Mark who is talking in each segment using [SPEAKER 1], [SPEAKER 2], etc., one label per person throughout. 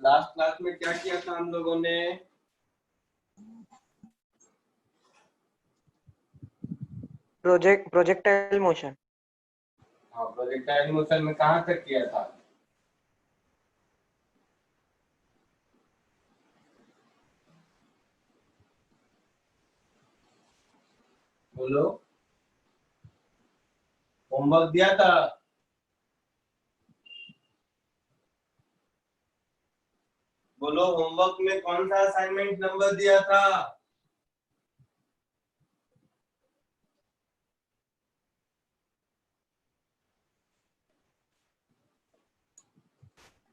[SPEAKER 1] Last class में क्या किया था हम लोगों ने?
[SPEAKER 2] Projectile motion.
[SPEAKER 1] हाँ, प्रोजेक्टाइल मोशन में कहाँ तक किया था? बोलो, होमवर्क दिया था? बोलो, होमवर्क में कौन सा असाइनमेंट नंबर दिया था?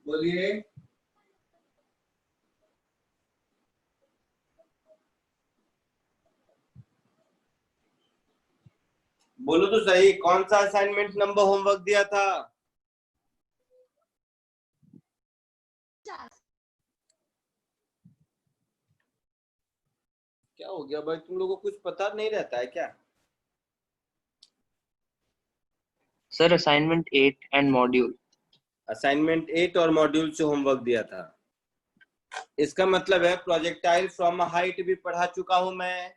[SPEAKER 1] बोलिए। बोलो तो सही, कौन सा असाइनमेंट नंबर होमवर्क दिया था? क्या हो गया भाई, तुम लोगों को कुछ पता नहीं रहता है क्या?
[SPEAKER 2] Sir assignment 8 and module.
[SPEAKER 1] Assignment 8 और मॉड्यूल से होमवर्क दिया था। इसका मतलब है प्रोजेक्टाइल फ्रॉम अ हाइट भी पढ़ा चुका हूं मैं।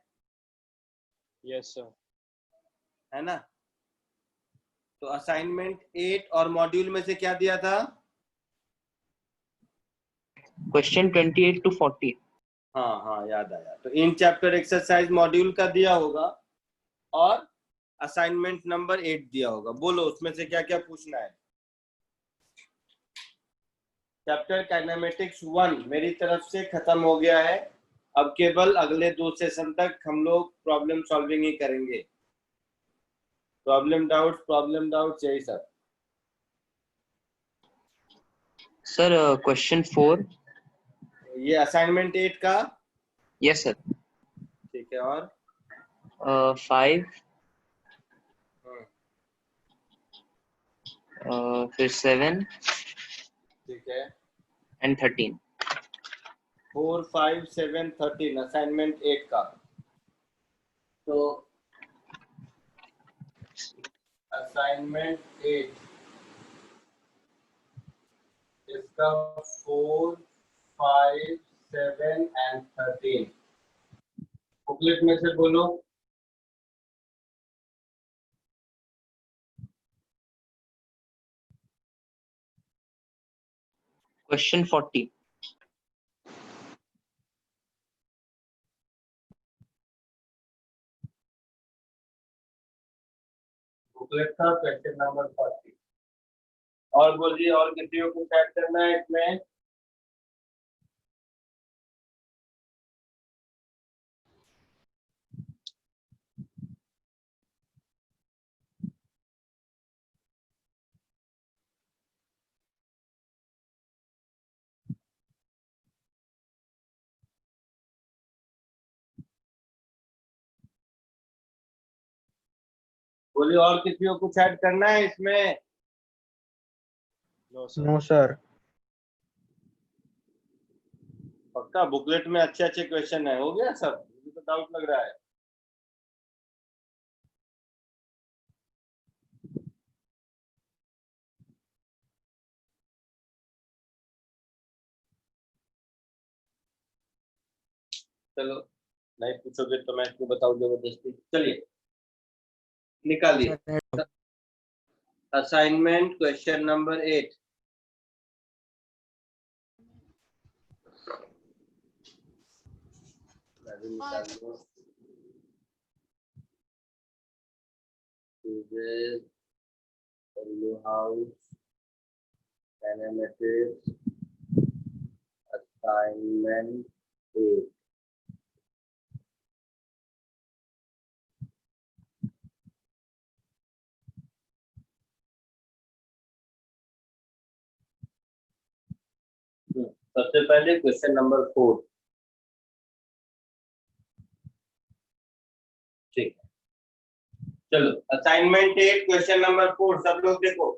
[SPEAKER 2] Yes sir.
[SPEAKER 1] है ना? तो असाइनमेंट 8 और मॉड्यूल में से क्या दिया था?
[SPEAKER 2] Question 28 to 40।
[SPEAKER 1] हाँ हाँ, याद आया। तो इन चैप्टर एक्सरसाइज मॉड्यूल का दिया होगा और असाइनमेंट नंबर 8 दिया होगा। बोलो उसमें से क्या क्या पूछना है। चैप्टर काइनेमेटिक्स 1 मेरी तरफ से खत्म हो गया है। अब केवल अगले 2 सेशन तक हम लोग प्रॉब्लम सॉल्विंग ही करेंगे। प्रॉब्लम डाउट्स यही सब।
[SPEAKER 2] Sir question 4।
[SPEAKER 1] ये असाइनमेंट 8 का।
[SPEAKER 2] Yes sir.
[SPEAKER 1] ठीक है, और
[SPEAKER 2] 5, फिर 7
[SPEAKER 1] ठीक है।
[SPEAKER 2] एंड 13।
[SPEAKER 1] 4, 5, 7, 13 असाइनमेंट 8 का। तो असाइनमेंट 8 इसका 4, 5, 7 एंड 13 बुकलेट में से बोलो।
[SPEAKER 2] क्वेश्चन 40।
[SPEAKER 1] बुकलेट का क्वेश्चन नंबर 40। और बोलिए, और किसी को कुछ ऐड करना है इसमें? बोलिए, और किसी को कुछ ऐड करना है इसमें?
[SPEAKER 3] No sir.
[SPEAKER 1] पक्का बुकलेट में अच्छे अच्छे क्वेश्चन है? हो गया सब? मुझे तो डाउट लग रहा है। चलो, नहीं पूछोगे तो मैं इसको बताऊं जबरदस्ती। चलिए, निकालिए assignment question number 8। House kinematics assignment 8। सबसे पहले क्वेश्चन नंबर 4। ठीक है, चलो असाइनमेंट 8 क्वेश्चन नंबर 4 सब लोग देखो।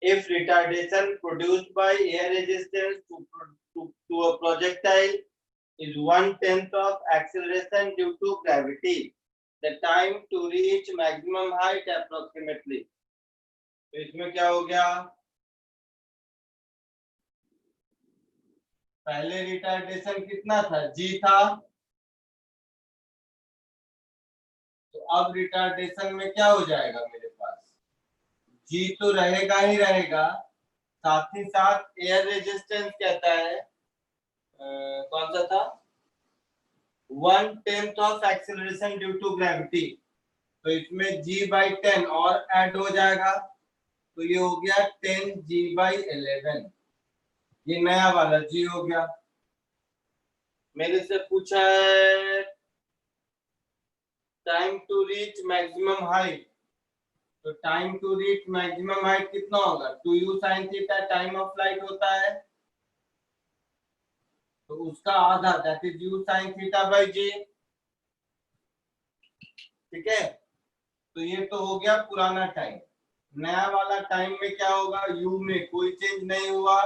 [SPEAKER 1] If retardation produced by air resistance to a projectile is 1/10 of acceleration due to gravity, the time to reach maximum height approximately। तो इसमें क्या हो गया? पहले रिटार्डेशन कितना था, g था, तो अब रिटार्डेशन में क्या हो जाएगा मेरे पास, g तो रहेगा ही रहेगा, साथ ही साथ एयर रेजिस्टेंस कहता है कौन सा था, 1/10 of acceleration due to gravity, तो इसमें g/10 और ऐड हो जाएगा, तो ये हो गया 10g/11, ये नया वाला g हो गया। मेरे से पूछा है time to reach maximum height, तो time to reach maximum height कितना होगा, 2u sin theta time of flight होता है, तो उसका आधा that is u sin theta by g, ठीक है। तो ये तो हो गया पुराना टाइम। नया वाला टाइम में क्या होगा, u में कोई चेंज नहीं हुआ,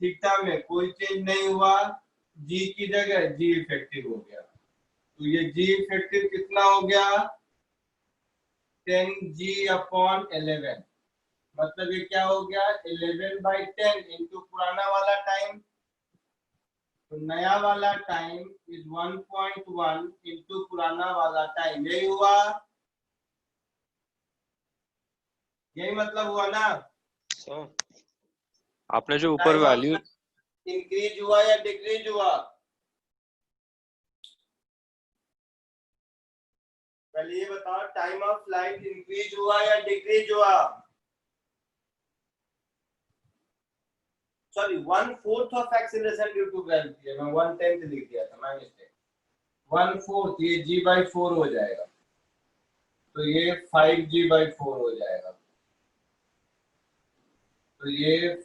[SPEAKER 1] थीटा में कोई चेंज नहीं हुआ, g की जगह g इफेक्टिव हो गया, तो ये g इफेक्टिव कितना हो गया 10g/11, मतलब ये क्या हो गया 11/10 इंटू पुराना वाला टाइम, तो नया वाला टाइम इज 1.1 इंटू पुराना वाला टाइम, यही हुआ, यही मतलब हुआ ना।
[SPEAKER 3] सर आपने जो ऊपर वैल्यू
[SPEAKER 1] इंक्रीज हुआ या डिक्रीज हुआ, पहले ये बताओ टाइम ऑफ फ्लाइट इंक्रीज हुआ या डिक्रीज हुआ, sorry 1/4 of acceleration due to gravity है, मैं 1/10 लिख दिया था, मैं मिस्टेक, 1/4 ये g/4 हो जाएगा, तो ये 5g/4 हो जाएगा, तो ये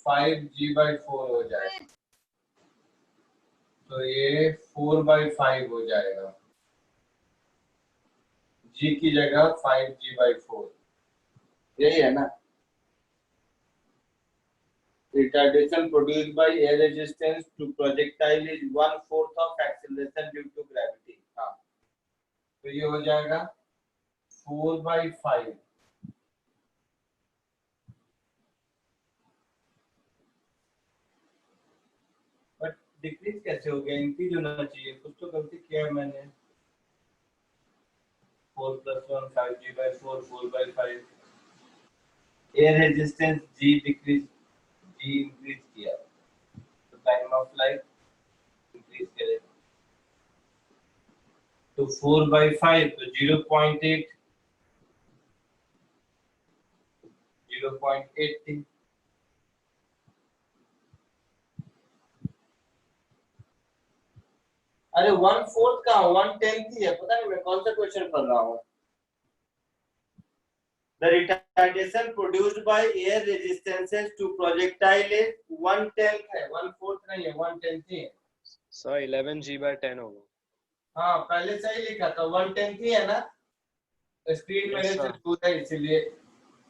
[SPEAKER 1] 5g/4 हो जाएगा, तो ये 4/5 हो जाएगा, g की जगह 5g/4, यही है ना। Retardation produced by air resistance to projectile is 1/4 of acceleration due to gravity, हाँ, तो ये हो जाएगा 4/5, बट डिक्रीज कैसे हो गया, इंक्रीज होना चाहिए, कुछ तो गलती किया है मैंने, 4 + 1 5g/4 4/5, air resistance g decrease, g increase किया, तो टाइम ऑफ फ्लाइट इंक्रीज करेगा, तो 4/5 तो 0.8 0.80, अरे 1/4 का 1/10 ही है, पता नहीं मैं कौन सा क्वेश्चन पढ़ रहा हूँ। The retardation produced by air resistances to projectile is 1/10 है, 1/4 नहीं है, 1/10 ही है।
[SPEAKER 3] सर 11g/10 होगा।
[SPEAKER 1] हाँ पहले सही लिखा था, 1/10 ही है ना, स्क्रीन मेरे से दूर है इसलिए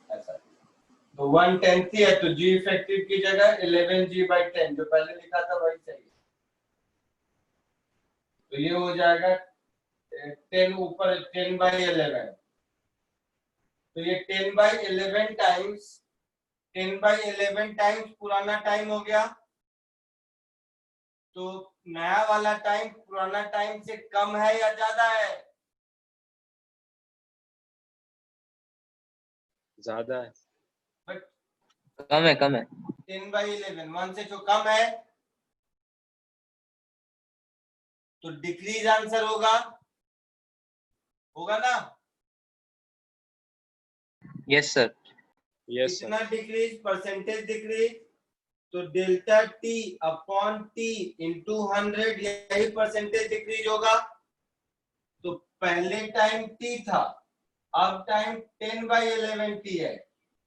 [SPEAKER 1] ऐसा, तो 1/10 ही है, तो g इफेक्टिव की जगह 11g/10 जो पहले लिखा था वही सही है, तो ये हो जाएगा 10 ऊपर 10/11, तो ये 10/11 टाइम्स 10/11 टाइम्स पुराना टाइम हो गया, तो नया वाला टाइम पुराना टाइम से कम है या ज्यादा है,
[SPEAKER 3] ज्यादा है,
[SPEAKER 1] बट
[SPEAKER 2] कम है, कम है।
[SPEAKER 1] 10/11 1 से जो कम है, तो डिक्रीज आंसर होगा, होगा ना।
[SPEAKER 2] Yes sir.
[SPEAKER 3] यस
[SPEAKER 1] कितना
[SPEAKER 3] सर,
[SPEAKER 1] डिक्रीज, परसेंटेज डिक्रीज, तो delta T upon T into 100, यही परसेंटेज डिक्रीज होगा, तो पहले टाइम टी था, अब टाइम 10/11 टी है,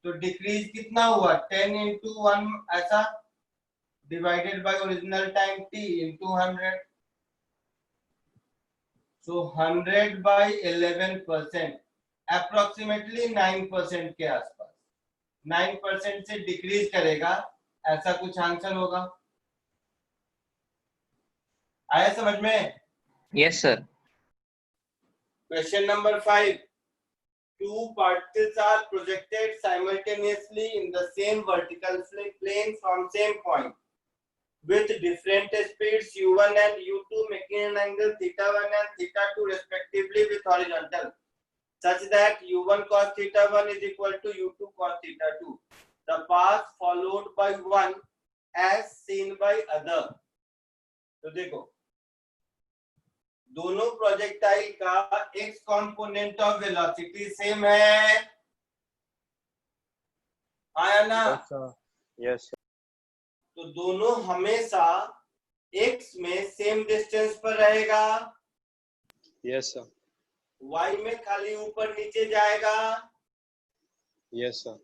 [SPEAKER 1] तो डिक्रीज कितना हुआ 10 इंटू 1 ऐसा divided by original time T into 100, so 100/11%, approximately 9% के आसपास, 9% से डिक्रीज करेगा, ऐसा कुछ आंसर होगा, आया समझ में।
[SPEAKER 2] Yes sir.
[SPEAKER 1] Question number 5. Two particles are projected simultaneously in the same vertical plane from same point. with different speeds u1 and u2 making an angle theta 1 and theta 2 respectively with horizontal, such that u1 cos theta 1 is equal to u2 cos theta 2. The path followed by one as seen by other. तो देखो दोनों projectile का x component of velocity same है, आया ना?
[SPEAKER 3] Yes
[SPEAKER 1] तो दोनों हमेशा x में सेम डिस्टेंस पर रहेगा,
[SPEAKER 3] यस सर
[SPEAKER 1] y में खाली ऊपर नीचे जाएगा।
[SPEAKER 3] यस सर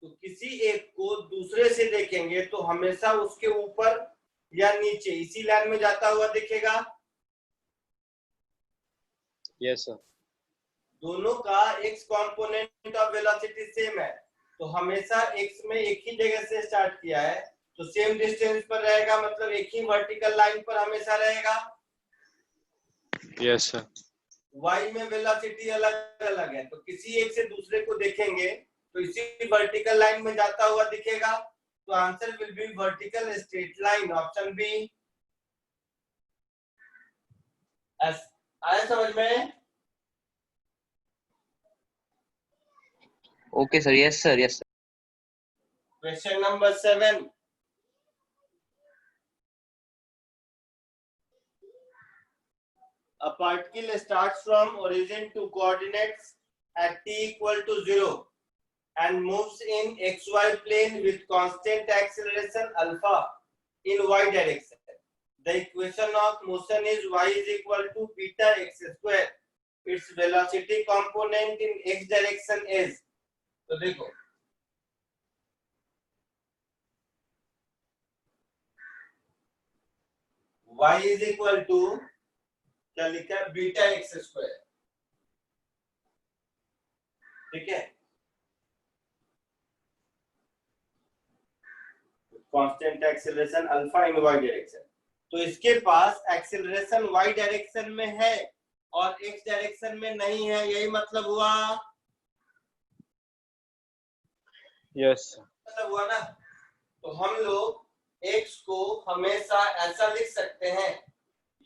[SPEAKER 1] तो किसी एक को दूसरे से देखेंगे तो हमेशा उसके ऊपर या नीचे इसी लाइन में जाता हुआ दिखेगा।
[SPEAKER 3] यस सर
[SPEAKER 1] दोनों का x component of velocity same है, तो हमेशा x में एक ही जगह से स्टार्ट किया है तो सेम डिस्टेंस पर रहेगा, मतलब एक ही वर्टिकल लाइन पर हमेशा रहेगा।
[SPEAKER 3] यस सर
[SPEAKER 1] y में वेलोसिटी अलग अलग है, तो किसी एक से दूसरे को देखेंगे तो इसी वर्टिकल लाइन में जाता हुआ दिखेगा। तो answer will be vertical straight line, option B. आया समझ में?
[SPEAKER 2] Okay, sir. Yes, sir. Yes, sir.
[SPEAKER 1] Question number 7. A particle starts from origin to coordinates at t equal to 0 and moves in xy plane with constant acceleration alpha in y direction. The equation of motion is y is equal to beta x square. Its velocity component in x direction is. तो देखो y is equal to क्या लिखा है, beta X square, ठीक है, constant acceleration alpha इन Y direction. तो इसके पास acceleration Y direction में है और एक्स डायरेक्शन में नहीं है, यही मतलब हुआ।
[SPEAKER 3] यस
[SPEAKER 1] मतलब हुआ ना? तो हम लोग x को हमेशा ऐसा लिख सकते हैं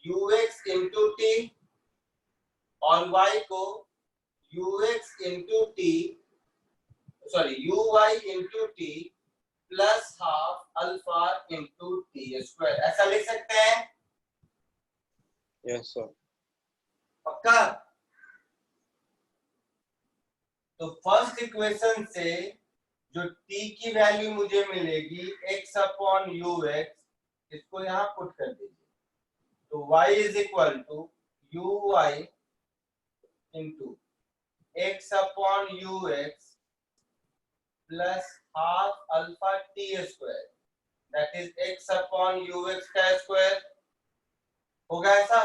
[SPEAKER 1] ux इंटू टी और y को ux into T sorry uy into T plus half alpha into T square, ऐसा लिख सकते हैं।
[SPEAKER 3] यस सर
[SPEAKER 1] पक्का? तो फर्स्ट इक्वेशन से जो t की वैल्यू मुझे मिलेगी x अपॉन ux, इसको यहाँ पुट कर दीजिए। तो y is equal to uy into x upon ux plus half alpha T square, that is x upon ux का स्क्वायर। होगा ऐसा?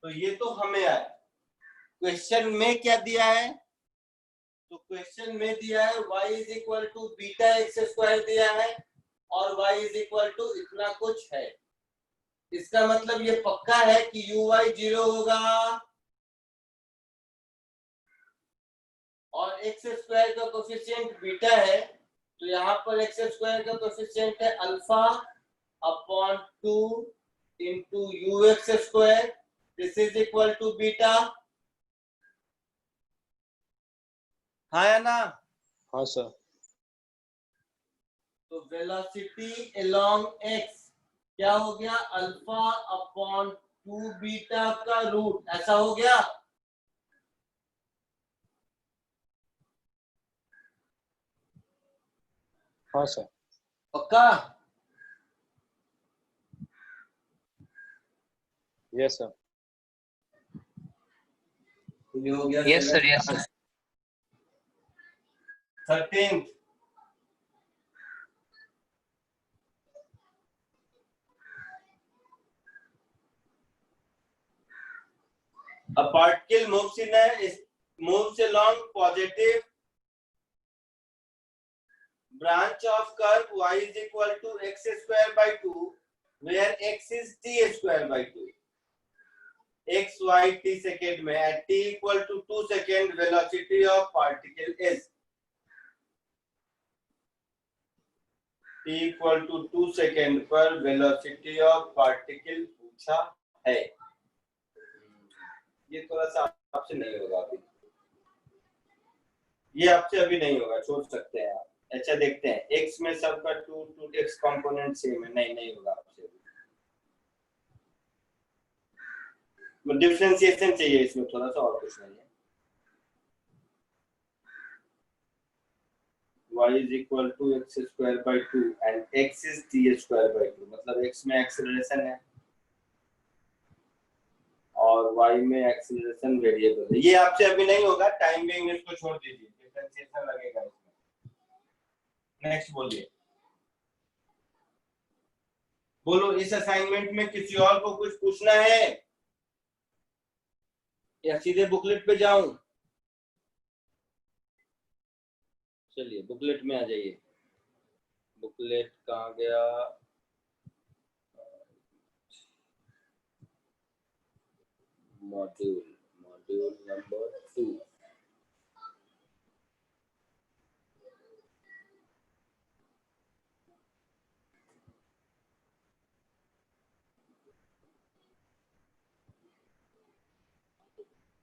[SPEAKER 1] तो ये तो हमें आया। क्वेश्चन में क्या दिया है? तो क्वेश्चन में दिया है y is equal to beta X square दिया है और y इज इक्वल टू इतना कुछ है। इसका मतलब ये पक्का है कि uy 0 होगा और एक्स स्क्वायर का कोफिशिएंट बीटा है, तो यहाँ पर एक्स स्क्वायर का कोफिशिएंट है alpha upon 2 into ux square, this is equal to beta. हाँ या ना?
[SPEAKER 3] हाँ सर
[SPEAKER 1] तो वेलोसिटी अलोंग x क्या हो गया, अल्फा अपॉन 2 बीटा का रूट, ऐसा हो गया।
[SPEAKER 3] हाँ सर
[SPEAKER 1] पक्का?
[SPEAKER 3] यस सर
[SPEAKER 1] ये हो गया।
[SPEAKER 2] Yes, sir. Yes, sir.
[SPEAKER 1] 13th a particle moves along positive branch of curve y is equal to x square by 2 where x is t square by 2, x y t second में at t equal to 2 second velocity of particle is। t equal to 2 second पर velocity of particle पूछा है। ये थोड़ा सा आपसे नहीं होगा अभी, ये आपसे अभी नहीं होगा, छोड़ सकते हैं आप। अच्छा देखते हैं, x में सबका 2 x कंपोनेंट सेम है, नहीं होगा आपसे। डिफरेंशिएशन चाहिए इसमें थोड़ा सा, और कुछ नहीं है। y is equal to x square by 2 and x is t square by 2, मतलब x में एक्सेलरेशन है और y में एक्सेलरेशन वेरिएबल है। ये आपसे अभी नहीं होगा, टाइम बिंग इसको छोड़ दीजिए, डिफरेंशिएशन लगेगा इसमें। नेक्स्ट बोलिए, बोलो इस असाइनमेंट में किसी और को कुछ पूछना है या सीधे बुकलेट पे जाऊं? चलिए बुकलेट में आ जाइए। बुकलेट कहाँ गया? Module number 2।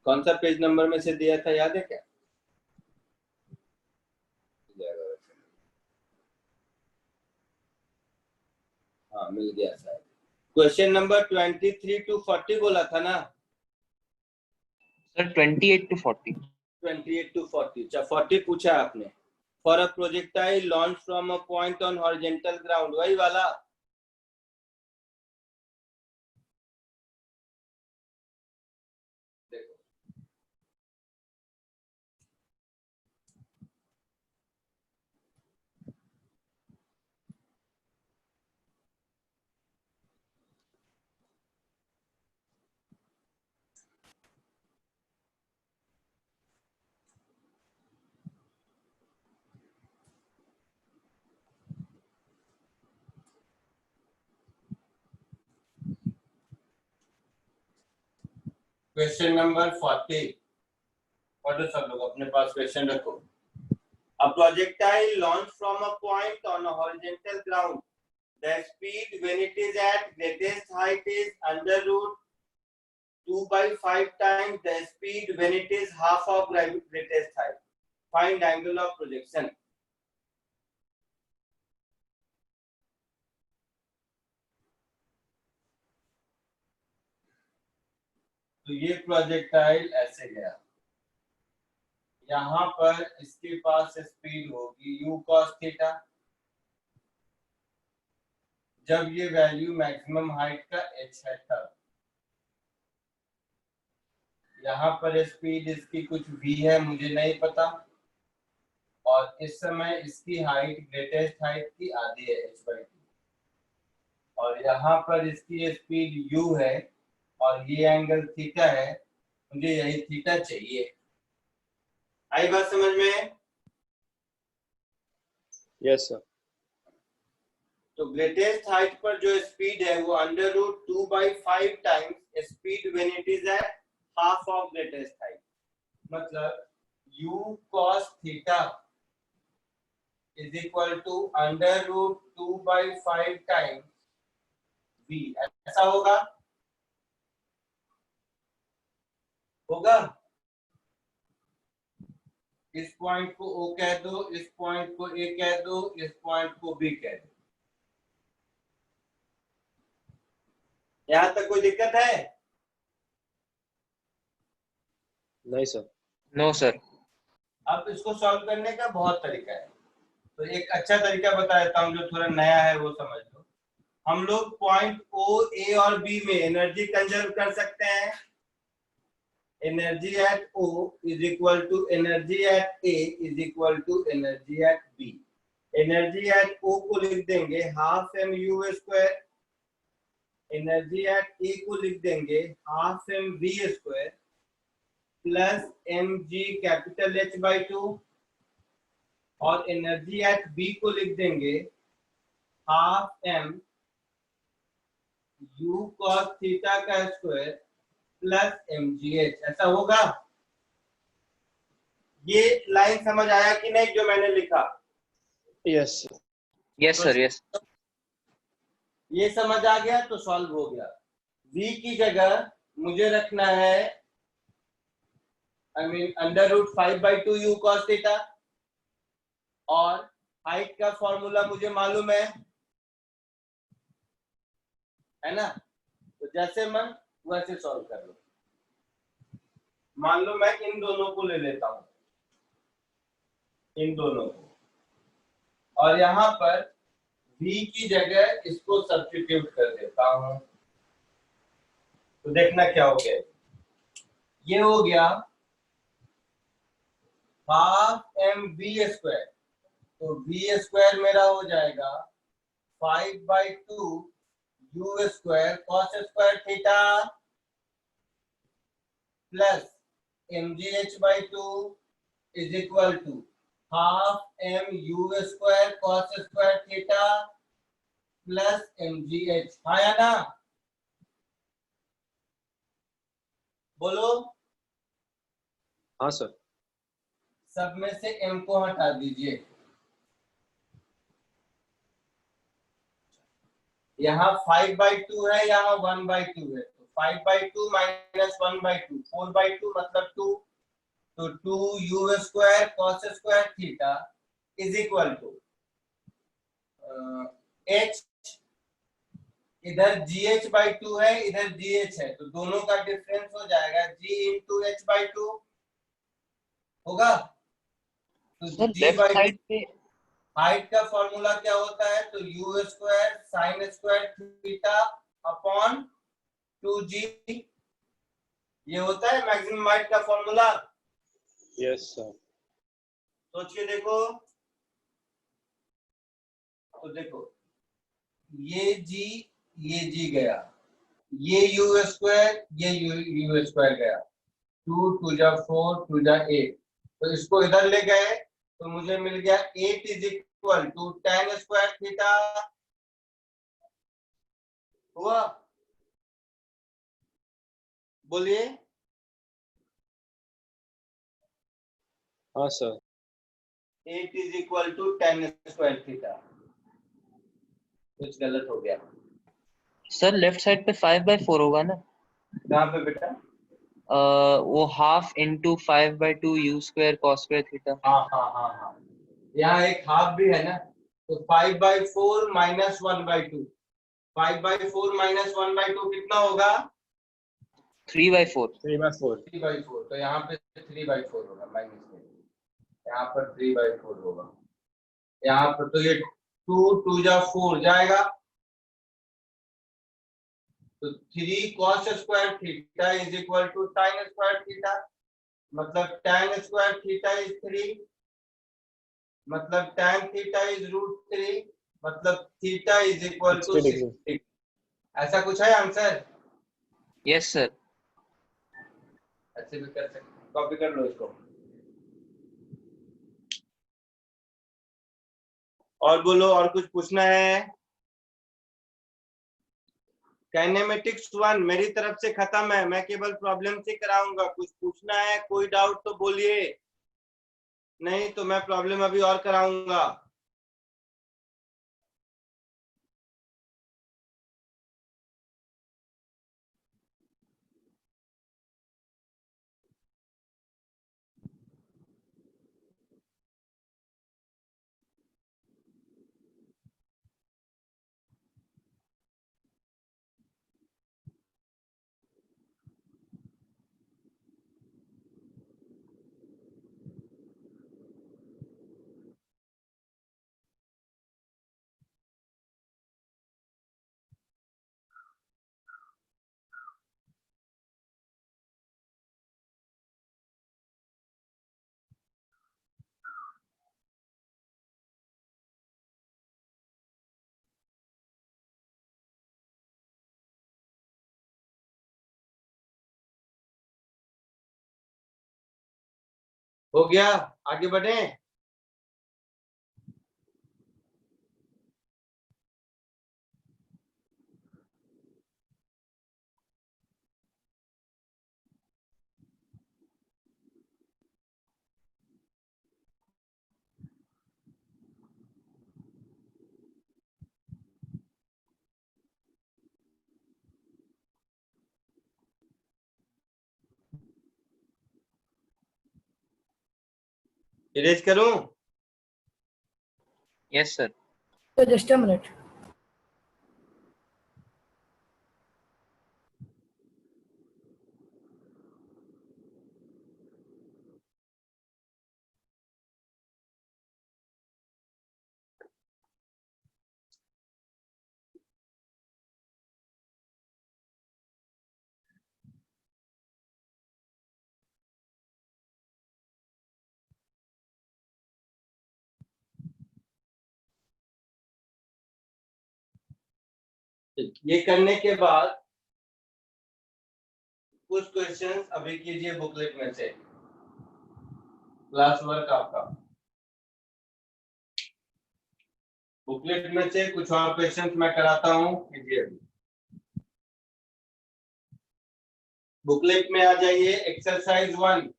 [SPEAKER 1] कौन सा पेज नंबर में से दिया था, याद है क्या? हाँ मिल गया शायद। क्वेश्चन नंबर 23 to 40 बोला था ना
[SPEAKER 2] सर 28 to 40।
[SPEAKER 1] 28 to 40, अच्छा 40 पूछा आपने। For a projectile launch from a point on horizontal ground, वही वाला। देखो क्वेश्चन नंबर 40 पढ़ो सब लोग, अपने पास क्वेश्चन रखो। A projectile launched from a point on a horizontal ground. The speed when it is at greatest height is under root 2 by 5 times the speed when it is half of greatest height. Find angle of projection. तो ये projectile ऐसे गया, यहाँ पर इसके पास speed होगी u cos theta, जब ये वैल्यू मैक्सिमम हाइट का h है तब। यहाँ पर स्पीड इसकी कुछ v है, मुझे नहीं पता, और इस समय इसकी हाइट ग्रेटेस्ट हाइट की आधी है h/2, और यहाँ पर इसकी स्पीड u है और ये एंगल थीटा है, मुझे यही थीटा चाहिए। आई बात समझ में?
[SPEAKER 3] Yes sir.
[SPEAKER 1] तो ग्रेटेस्ट हाइट पर जो स्पीड है वो under root 2 by 5 times speed when it is at half of greatest height, मतलब u cos theta is equal to under root 2 by 5 times v। ऐसा होगा? होगा? इस पॉइंट को O कह दो, इस पॉइंट को A कह दो, इस पॉइंट को B कह दो। यहां तक कोई दिक्कत है?
[SPEAKER 3] नहीं सर।
[SPEAKER 2] No sir.
[SPEAKER 1] अब इसको सॉल्व करने का बहुत तरीका है, तो एक अच्छा तरीका बता देता हूं जो थोड़ा नया है वो समझ लो। हम लोग पॉइंट O, A और B में एनर्जी कंजर्व कर सकते हैं। Energy at O is equal to energy at A is equal to energy at B। Energy at O को लिख देंगे half mu square, energy at A को लिख देंगे half mv square plus mg capital H/2, और energy at B को लिख देंगे half m u cos theta का स्क्वायर प्लस mgh। ऐसा होगा? ये लाइन समझ आया कि नहीं जो मैंने लिखा?
[SPEAKER 3] यस।
[SPEAKER 2] Yes sir, yes.
[SPEAKER 1] ये समझ आ गया तो सॉल्व हो गया। v की जगह मुझे रखना है √5/2 u cos थीटा, और हाइट का फॉर्मूला मुझे मालूम है ना, तो जैसे मन वैसे सॉल्व कर लो। मान लो मैं इन दोनों को ले लेता हूं, इन दोनों को, और यहां पर v की जगह इसको सब्स्टिट्यूट कर देता हूं, तो देखना क्या हो गया। ये हो गया हाफ mv², तो v² मेरा हो जाएगा 5/2 u² cos² theta plus mgh/2 is equal to half mu² cos² theta plus mgh। हाँ या ना, बोलो।
[SPEAKER 3] हाँ सर।
[SPEAKER 1] सब में से m को हटा दीजिए, यहाँ 5/2 है, यहाँ 1/2 है, तो 5/2 माइनस 1/2 4/2 मतलब 2, तो 2u² cos² theta is equal to h, इधर gh/2 है, इधर gh है, तो दोनों का डिफरेंस हो जाएगा g इंटू h/2 होगा। तो
[SPEAKER 2] sir
[SPEAKER 1] g
[SPEAKER 2] left
[SPEAKER 1] by
[SPEAKER 2] side पे
[SPEAKER 1] हाइट का फॉर्मूला क्या होता है, तो u² sin² theta upon 2g, ये होता है मैक्सिमम हाइट का फॉर्मूला।
[SPEAKER 3] Yes sir.
[SPEAKER 1] सोच के देखो, तो देखो ये g गया, ये u², ये u² गया, 2 2 जा 4 2 जा 8, तो इसको इधर ले गए तो मुझे मिल गया 8 is equal to tan² theta हुआ। बोलिए।
[SPEAKER 3] हाँ sir.
[SPEAKER 1] 8 is equal to tan² theta, कुछ गलत हो गया।
[SPEAKER 2] सर लेफ्ट साइड पे 5/4 होगा ना।
[SPEAKER 1] कहाँ पे बेटा?
[SPEAKER 2] वो half into 5/2 u² cos² theta.
[SPEAKER 1] हाँ हाँ हाँ हाँ, यहाँ एक हाफ भी है ना, तो 5/4 माइनस 1/2, 5/4 माइनस 1/2 कितना होगा?
[SPEAKER 2] 3/4।
[SPEAKER 3] 3/4।
[SPEAKER 1] 3/4, तो यहाँ पे 3/4 होगा, माइनस में यहाँ पर 3/4 होगा, यहाँ पर तो ये 2 2 जा 4 जाएगा, तो 3 cos² theta is equal to sin² theta, मतलब tan² थीटा इज 3, मतलब tan थीटा इज √3, मतलब theta is equal to
[SPEAKER 3] 60 degree.
[SPEAKER 1] 60। ऐसा कुछ है आंसर?
[SPEAKER 2] Yes sir.
[SPEAKER 1] ऐसे भी कर सकते, कॉपी कर लो इसको। और बोलो, और कुछ पूछना है? काइनेमेटिक्स 1 मेरी तरफ से खत्म है, मैं केवल प्रॉब्लम से कराऊंगा। कुछ पूछना है, कोई डाउट तो बोलिए, नहीं तो मैं प्रॉब्लम अभी और कराऊंगा। हो गया, आगे बढ़े। इरेज करूं?
[SPEAKER 2] Yes, sir.
[SPEAKER 4] So just a minute.
[SPEAKER 1] ये करने के बाद कुछ क्वेश्चंस अभी कीजिए बुकलेट में से, क्लास वर्क आपका। बुकलेट में से कुछ और क्वेश्चंस मैं कराता हूं, कीजिए अभी। बुकलेट में आ जाइए, एक्सरसाइज 1।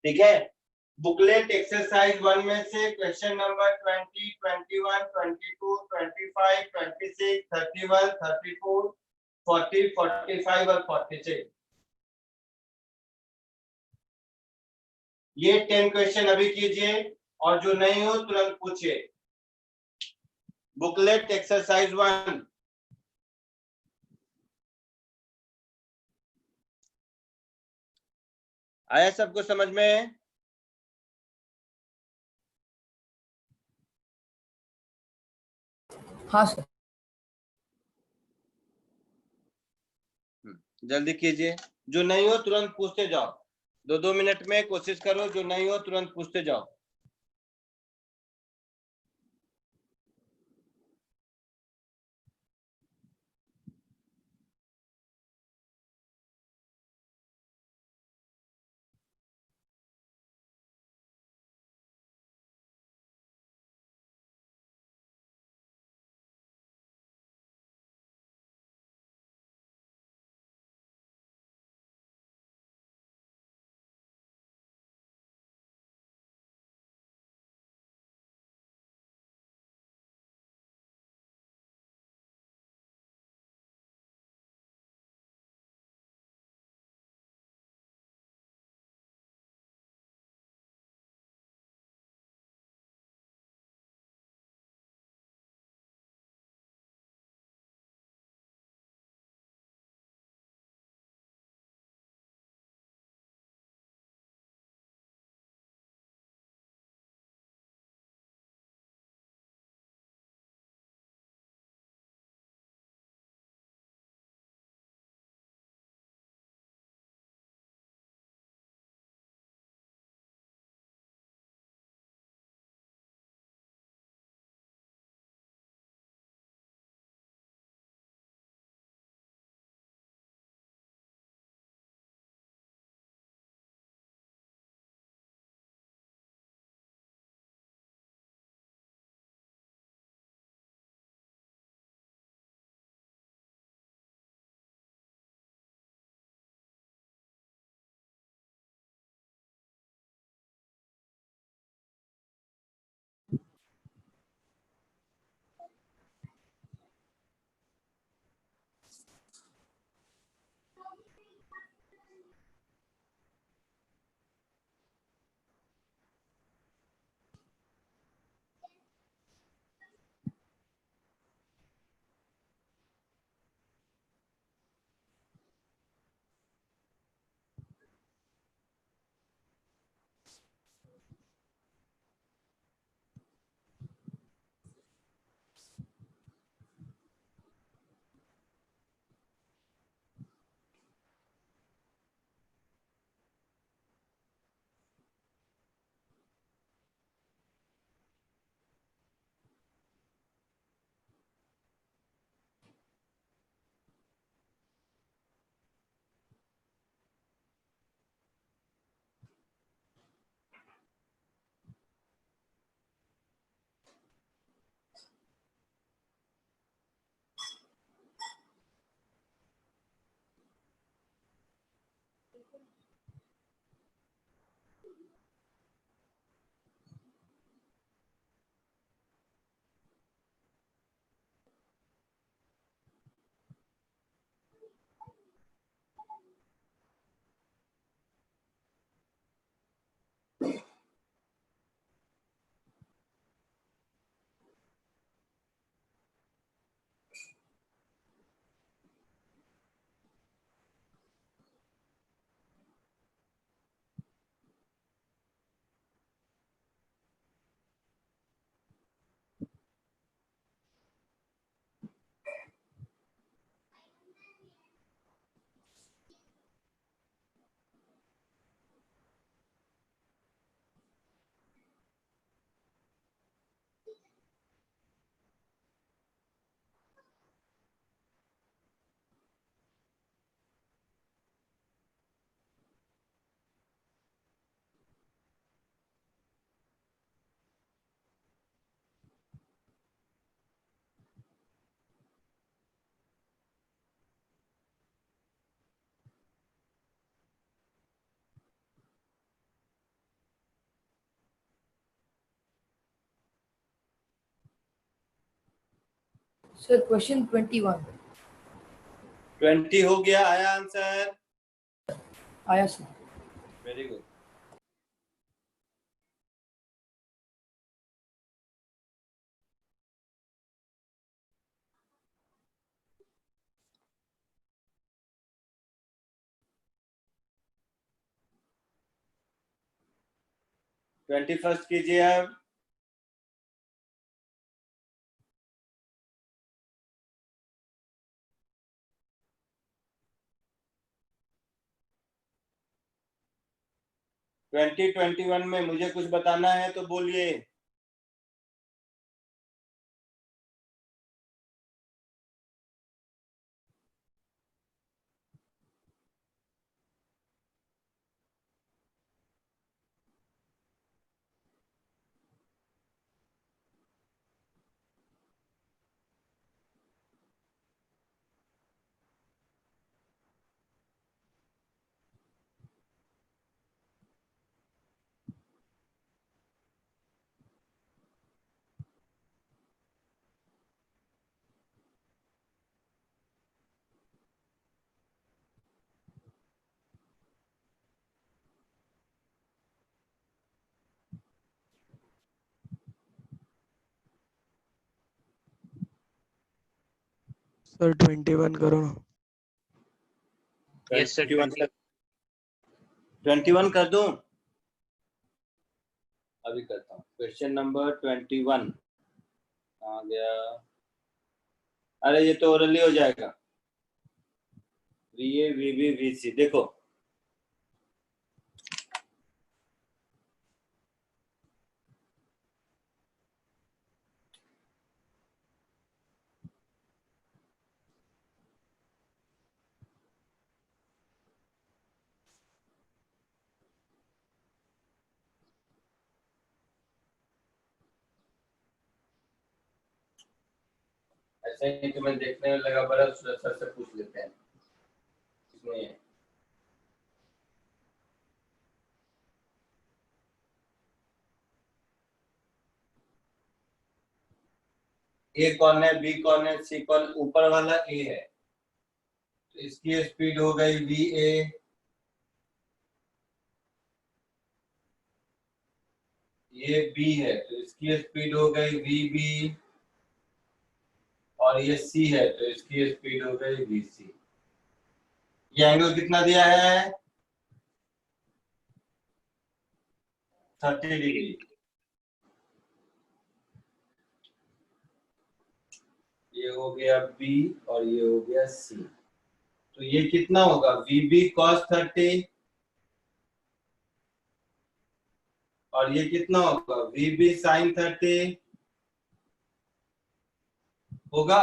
[SPEAKER 1] ठीक है, बुकलेट एक्सरसाइज 1 में से क्वेश्चन नंबर 20, 21, 22, 25, 26, 31, 34, 40, 45 और 46, ये 10 क्वेश्चन अभी कीजिए और जो नहीं हो तुरंत पूछिए। Booklet exercise 1। आया सबको समझ में?
[SPEAKER 4] हाँ सर।
[SPEAKER 1] जल्दी कीजिए, जो नहीं हो तुरंत पूछते जाओ। 2-2 मिनट में कोशिश करो, जो नहीं हो तुरंत पूछते जाओ।
[SPEAKER 4] Sir, question 21.
[SPEAKER 1] 20 हो गया, आया आंसर?
[SPEAKER 4] आया sir.
[SPEAKER 1] Very good. Twenty first कीजिए अब. ट्वेंटी 21 में मुझे कुछ बताना है तो बोलिए.
[SPEAKER 5] सर 21 करो ना.
[SPEAKER 2] Yes, sir.
[SPEAKER 1] 21 कर दूं? अभी करता हूँ. क्वेश्चन नंबर 21 आ गया. अरे ये तो ओरली हो जाएगा. VA VB VC देखो. ऐसा ही तो मैं देखने में लगा, बड़ा सर से पूछ लेते हैं. इसमें A कौन है, B कौन है, C कौन? ऊपर वाला A है तो इसकी स्पीड हो गई VA. ये B है तो इसकी स्पीड हो गई VB. और ये C है तो इसकी स्पीड हो गई VC. ये एंगल कितना दिया है? 30 डिग्री. ये हो गया B और ये हो गया C. तो ये कितना होगा? VB cos 30 और ये कितना होगा? VB sin 30 होगा.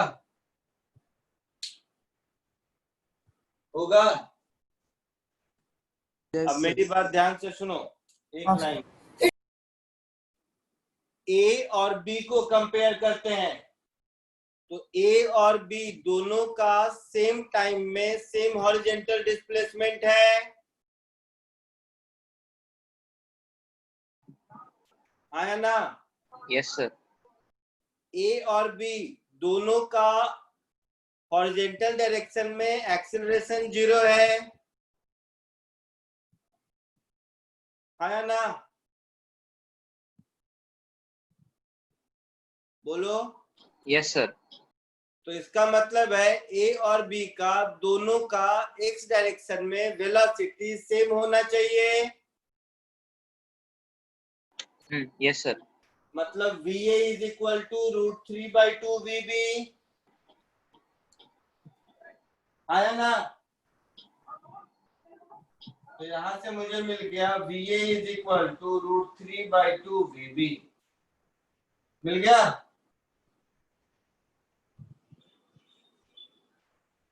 [SPEAKER 1] होगा.
[SPEAKER 5] Yes,
[SPEAKER 1] अब
[SPEAKER 5] sir.
[SPEAKER 1] मेरी बात ध्यान से सुनो. एक
[SPEAKER 4] हाँ,
[SPEAKER 1] लाइन. A और B को कंपेयर करते हैं तो A और B दोनों का सेम टाइम में सेम हॉरिजॉन्टल डिस्प्लेसमेंट है. आया ना?
[SPEAKER 2] Yes, sir.
[SPEAKER 1] ए और बी दोनों का हॉरिजॉन्टल डायरेक्शन में एक्सीलरेशन 0 है। आया ना? बोलो।
[SPEAKER 2] Yes, sir.
[SPEAKER 1] तो इसका मतलब है ए और बी का दोनों का एक्स डायरेक्शन में वेलोसिटी सेम होना चाहिए।
[SPEAKER 2] Yes, sir.
[SPEAKER 1] मतलब VA is equal to √3/2 VB। आया ना? तो यहां से मुझे मिल गया VA is equal to √3/2 VB। मिल गया।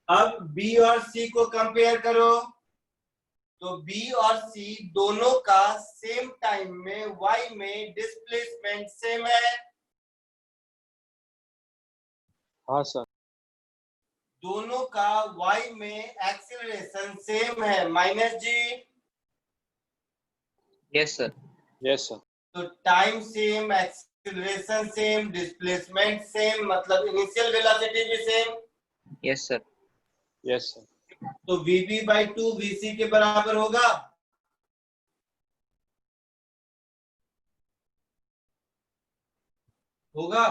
[SPEAKER 1] अब बी और सी को कंपेयर करो। तो बी और सी दोनों का सेम टाइम में वाई में डिस्प्लेसमेंट सेम है।
[SPEAKER 3] हाँ सर।
[SPEAKER 1] दोनों का वाई में एक्सीलरेशन सेम है -g।
[SPEAKER 2] Yes, sir.
[SPEAKER 3] Yes sir.
[SPEAKER 1] तो time same, acceleration same, displacement same, मतलब इनिशियल वेलोसिटी भी same.
[SPEAKER 2] Yes, sir.
[SPEAKER 3] Yes sir.
[SPEAKER 1] तो VB/2 VC के बराबर होगा। होगा।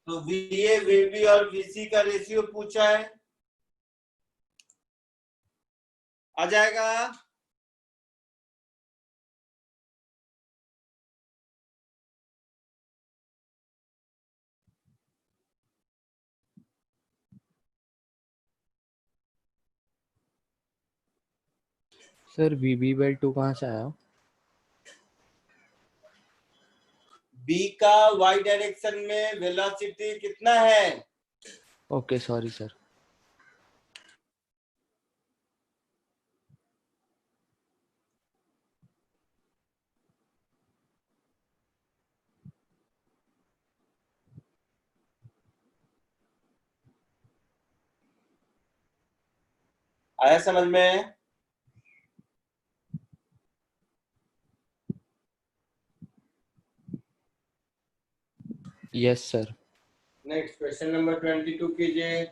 [SPEAKER 1] तो VA, VB और VC का रेशियो पूछा है, आ जाएगा।
[SPEAKER 5] सर VB/2 कहाँ से आया?
[SPEAKER 1] B का y डायरेक्शन में वेलोसिटी कितना है?
[SPEAKER 5] Okay sorry sir.
[SPEAKER 1] आया समझ में?
[SPEAKER 5] Yes sir.
[SPEAKER 1] Next question number 22 कीजिए।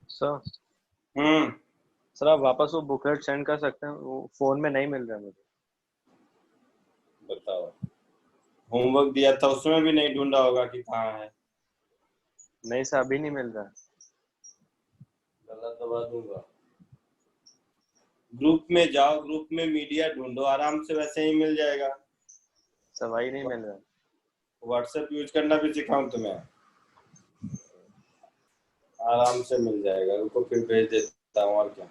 [SPEAKER 3] सर
[SPEAKER 1] हम्म,
[SPEAKER 3] सर आप वापस वो बुकलेट सेंड कर सकते हैं, वो फोन में नहीं मिल रहा है मुझे।
[SPEAKER 1] बताओ। होमवर्क दिया था उसमें भी नहीं ढूंढा होगा कि कहाँ है।
[SPEAKER 3] नहीं सर, अभी नहीं मिल रहा है।
[SPEAKER 1] गलत दबा दूंगा। ग्रुप में जाओ, ग्रुप में मीडिया ढूंढो, आराम से वैसे ही मिल जाएगा।
[SPEAKER 3] सर वही नहीं मिल रहा है।
[SPEAKER 1] व्हाट्सएप यूज करना भी सिखाऊं तुम्हें? आराम से मिल जाएगा, रुको फिर भेज देता हूँ। और क्या?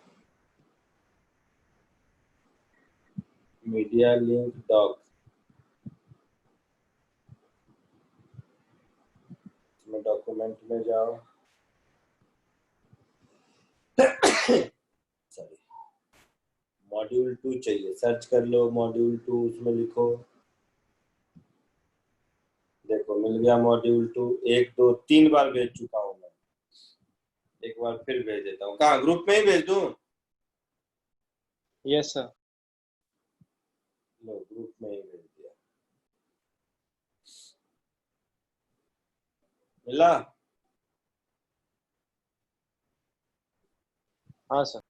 [SPEAKER 1] मीडिया लिंक डॉक में डॉक्यूमेंट में जाओ। सॉरी, मॉड्यूल 2 चाहिए, सर्च कर लो मॉड्यूल 2, उसमें लिखो। देखो मिल गया मॉड्यूल 2। 1 2 3 बार भेज चुका हूँ मैं, एक बार फिर भेज देता हूँ। कहाँ, ग्रुप में ही भेज दूँ?
[SPEAKER 3] Yes sir.
[SPEAKER 1] लो, ग्रुप में ही भेज दिया। मिला?
[SPEAKER 3] हाँ सर।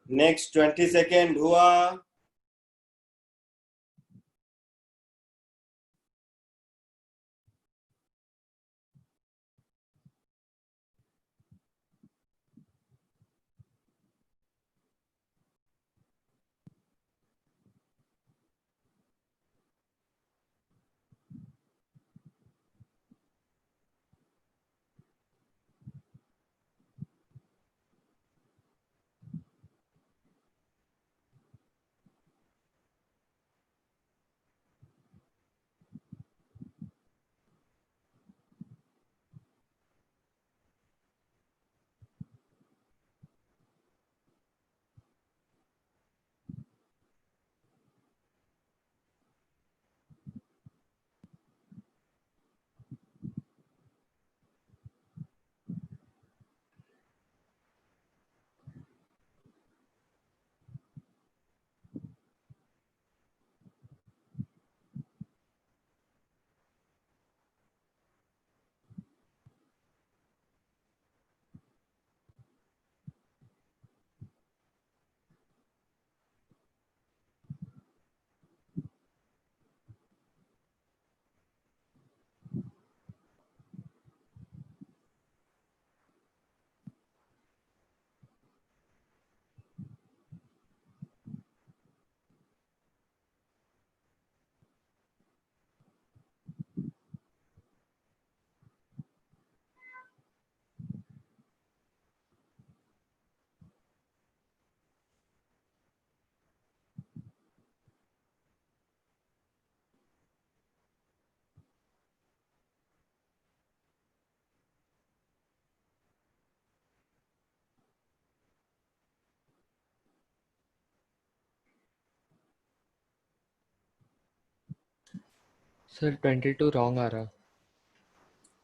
[SPEAKER 1] नेक्स्ट 20 सेकेंड हुआ।
[SPEAKER 5] सर 22 रॉन्ग आ रहा।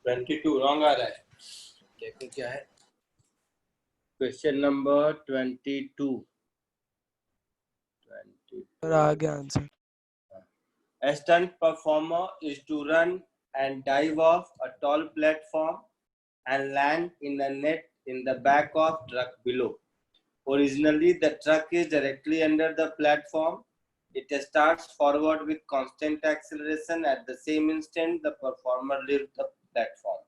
[SPEAKER 1] 22 रॉन्ग आ रहा है। देखो क्या है। Question number 22।
[SPEAKER 6] सर आ गया answer.
[SPEAKER 1] A stunt performer is to run and dive off a tall platform and land in a net in the back of truck below. Originally, the truck is directly under the platform. It starts forward with constant acceleration. At the same instant, the performer leaves the platform.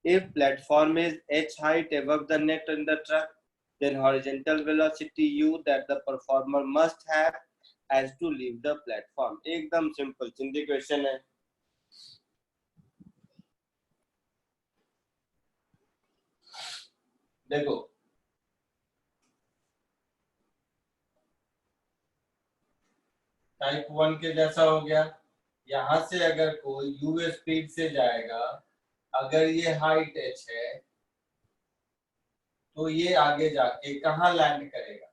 [SPEAKER 1] If platform is h height above the net in the truck, then horizontal velocity u that the performer must have has to leave the platform. एकदम simple चिंदी question है। देखो type 1 के जैसा हो गया। यहां से अगर कोई u स्पीड से जाएगा, अगर ये हाइट h है तो ये आगे जाके कहाँ लैंड करेगा?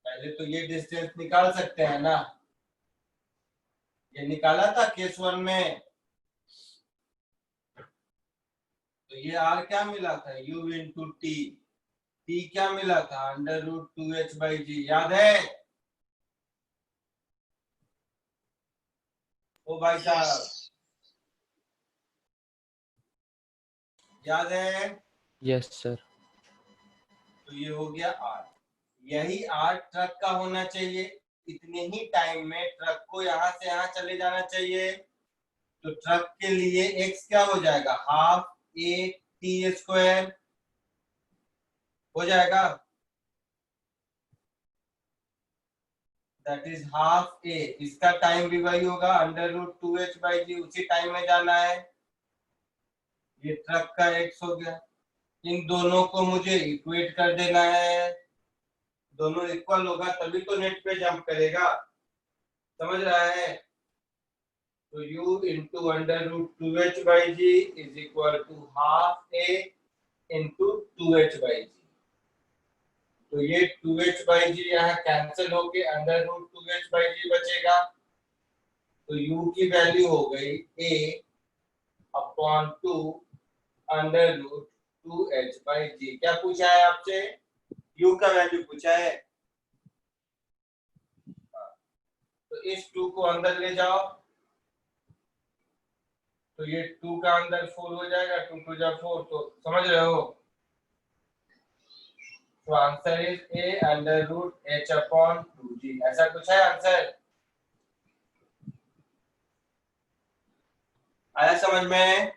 [SPEAKER 1] पहले तो ये डिस्टेंस निकाल सकते हैं ना। ये निकाला था केस 1 में। तो ये r क्या मिला था? u into T. टी क्या मिला था? Under root 2h/g। याद है? ओ भाई साहब याद है?
[SPEAKER 5] Yes sir.
[SPEAKER 1] तो ये हो गया r। यही r ट्रक का होना चाहिए। इतने ही टाइम में ट्रक को यहाँ से यहाँ चले जाना चाहिए। तो ट्रक के लिए x क्या हो जाएगा? हाफ a t स्क्वायर हो जाएगा। That is half a। इसका टाइम भी वही होगा, अंडर रूट 2h/g। उसी टाइम में जाना है। ये ट्रक का x हो गया। इन दोनों को मुझे इक्वेट कर देना है। दोनों इक्वल होगा तभी तो नेट पे जंप करेगा। समझ रहा है? तो u into under root 2h/g is equal to half a into 2h/g। तो ये 2h/g यहाँ कैंसिल होके अंडर रूट 2h/g बचेगा। तो u की वैल्यू हो गई a upon 2 under root 2h/g। क्या पूछा है आपसे? u का वैल्यू पूछा है। तो इस 2 को अंदर ले जाओ तो ये 2 का अंदर 4 हो जाएगा। 2 2 जा 4। तो समझ रहे हो? तो answer is a under root h upon 2g। ऐसा कुछ है आंसर? आया समझ में?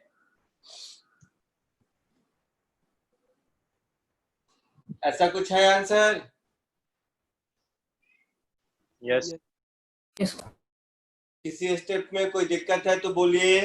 [SPEAKER 1] ऐसा कुछ है आंसर?
[SPEAKER 3] यस।
[SPEAKER 4] Yes.
[SPEAKER 1] किसी स्टेप में कोई दिक्कत है तो बोलिए।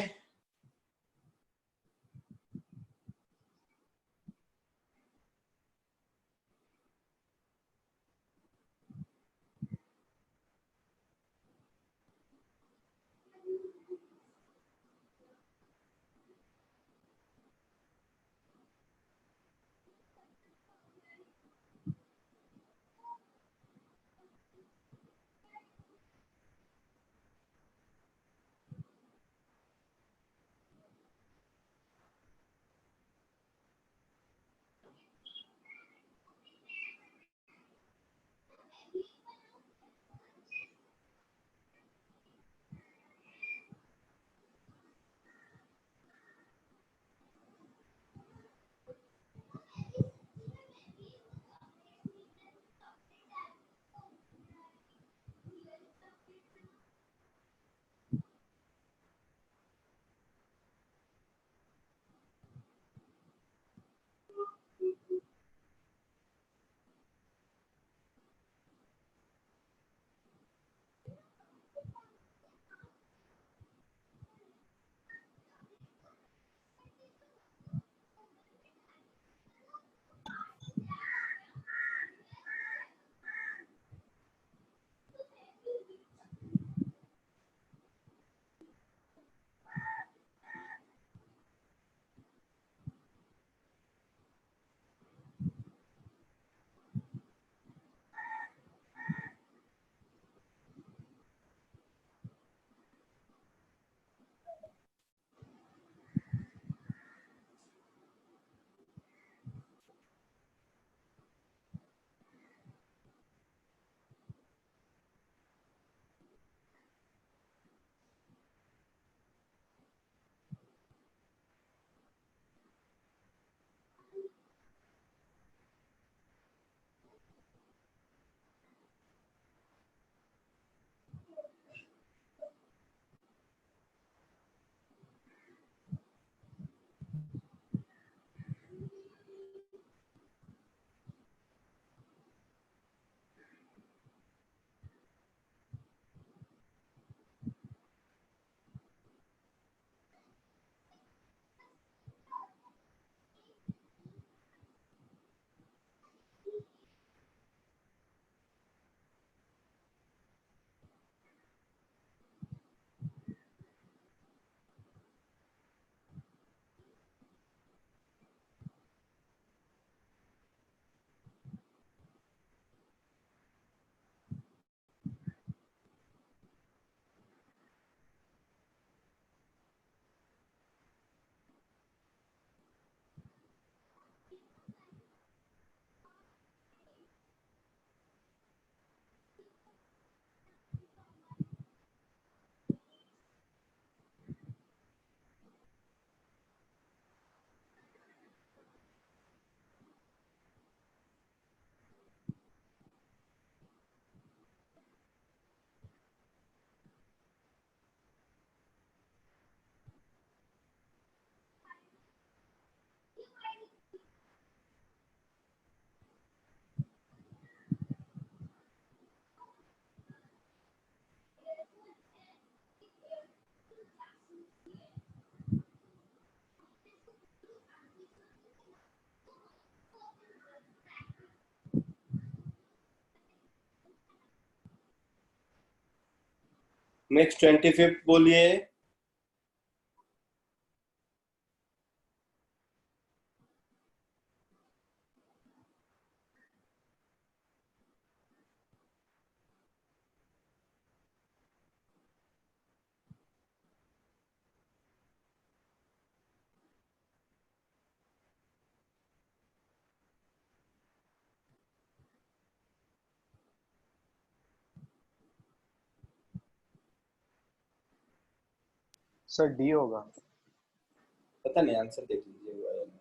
[SPEAKER 1] नेक्स्ट 25th बोलिए।
[SPEAKER 3] सर डी होगा।
[SPEAKER 1] पता नहीं, आंसर देख लीजिए हुआ या नहीं।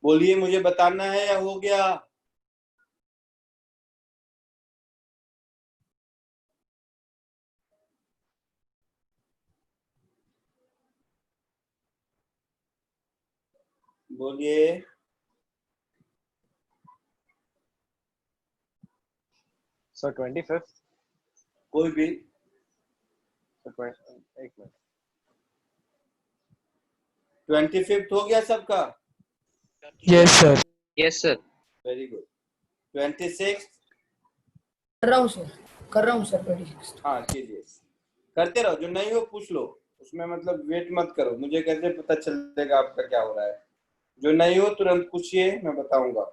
[SPEAKER 1] बोलिए, मुझे बताना है या हो गया? बोलिए।
[SPEAKER 3] Sir 25th।
[SPEAKER 1] कोई भी।
[SPEAKER 3] एक मिनट।
[SPEAKER 1] 25th हो गया सबका?
[SPEAKER 6] Yes, sir.
[SPEAKER 2] Yes, sir.
[SPEAKER 1] Very good. 26th?
[SPEAKER 4] कर रहा हूँ सर, कर रहा हूँ सर 26।
[SPEAKER 1] हाँ कीजिए, करते रहो। जो नहीं हो पूछ लो, उसमें मतलब वेट मत करो। मुझे कैसे पता चलेगा आपका क्या हो रहा है? जो नहीं हो तुरंत पूछिए, मैं बताऊंगा।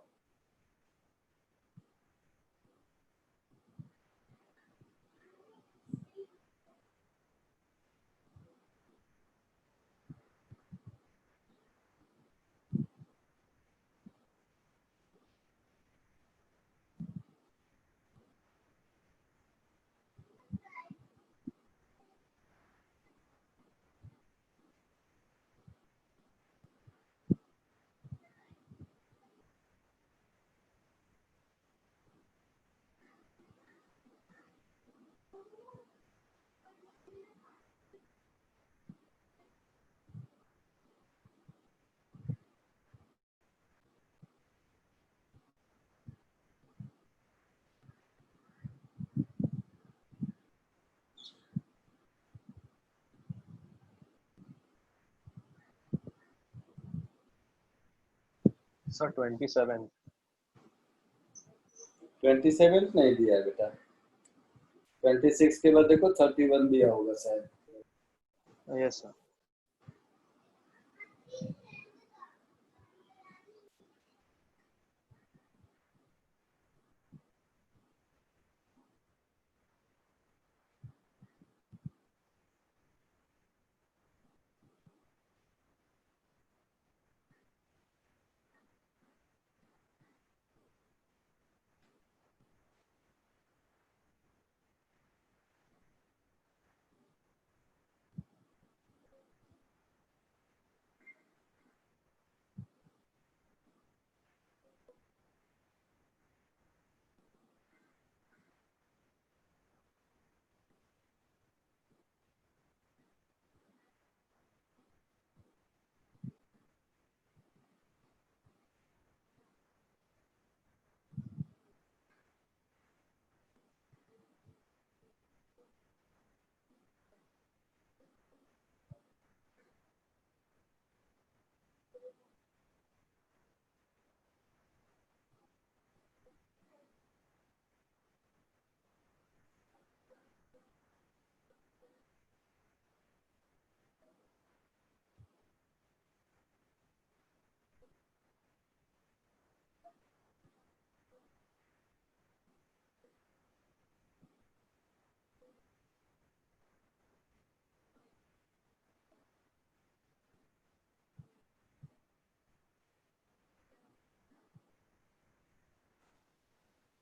[SPEAKER 3] Sir 27th।
[SPEAKER 1] 27th नहीं दिया है बेटा। 26 के बाद देखो 31 दिया होगा शायद।
[SPEAKER 3] Yes sir.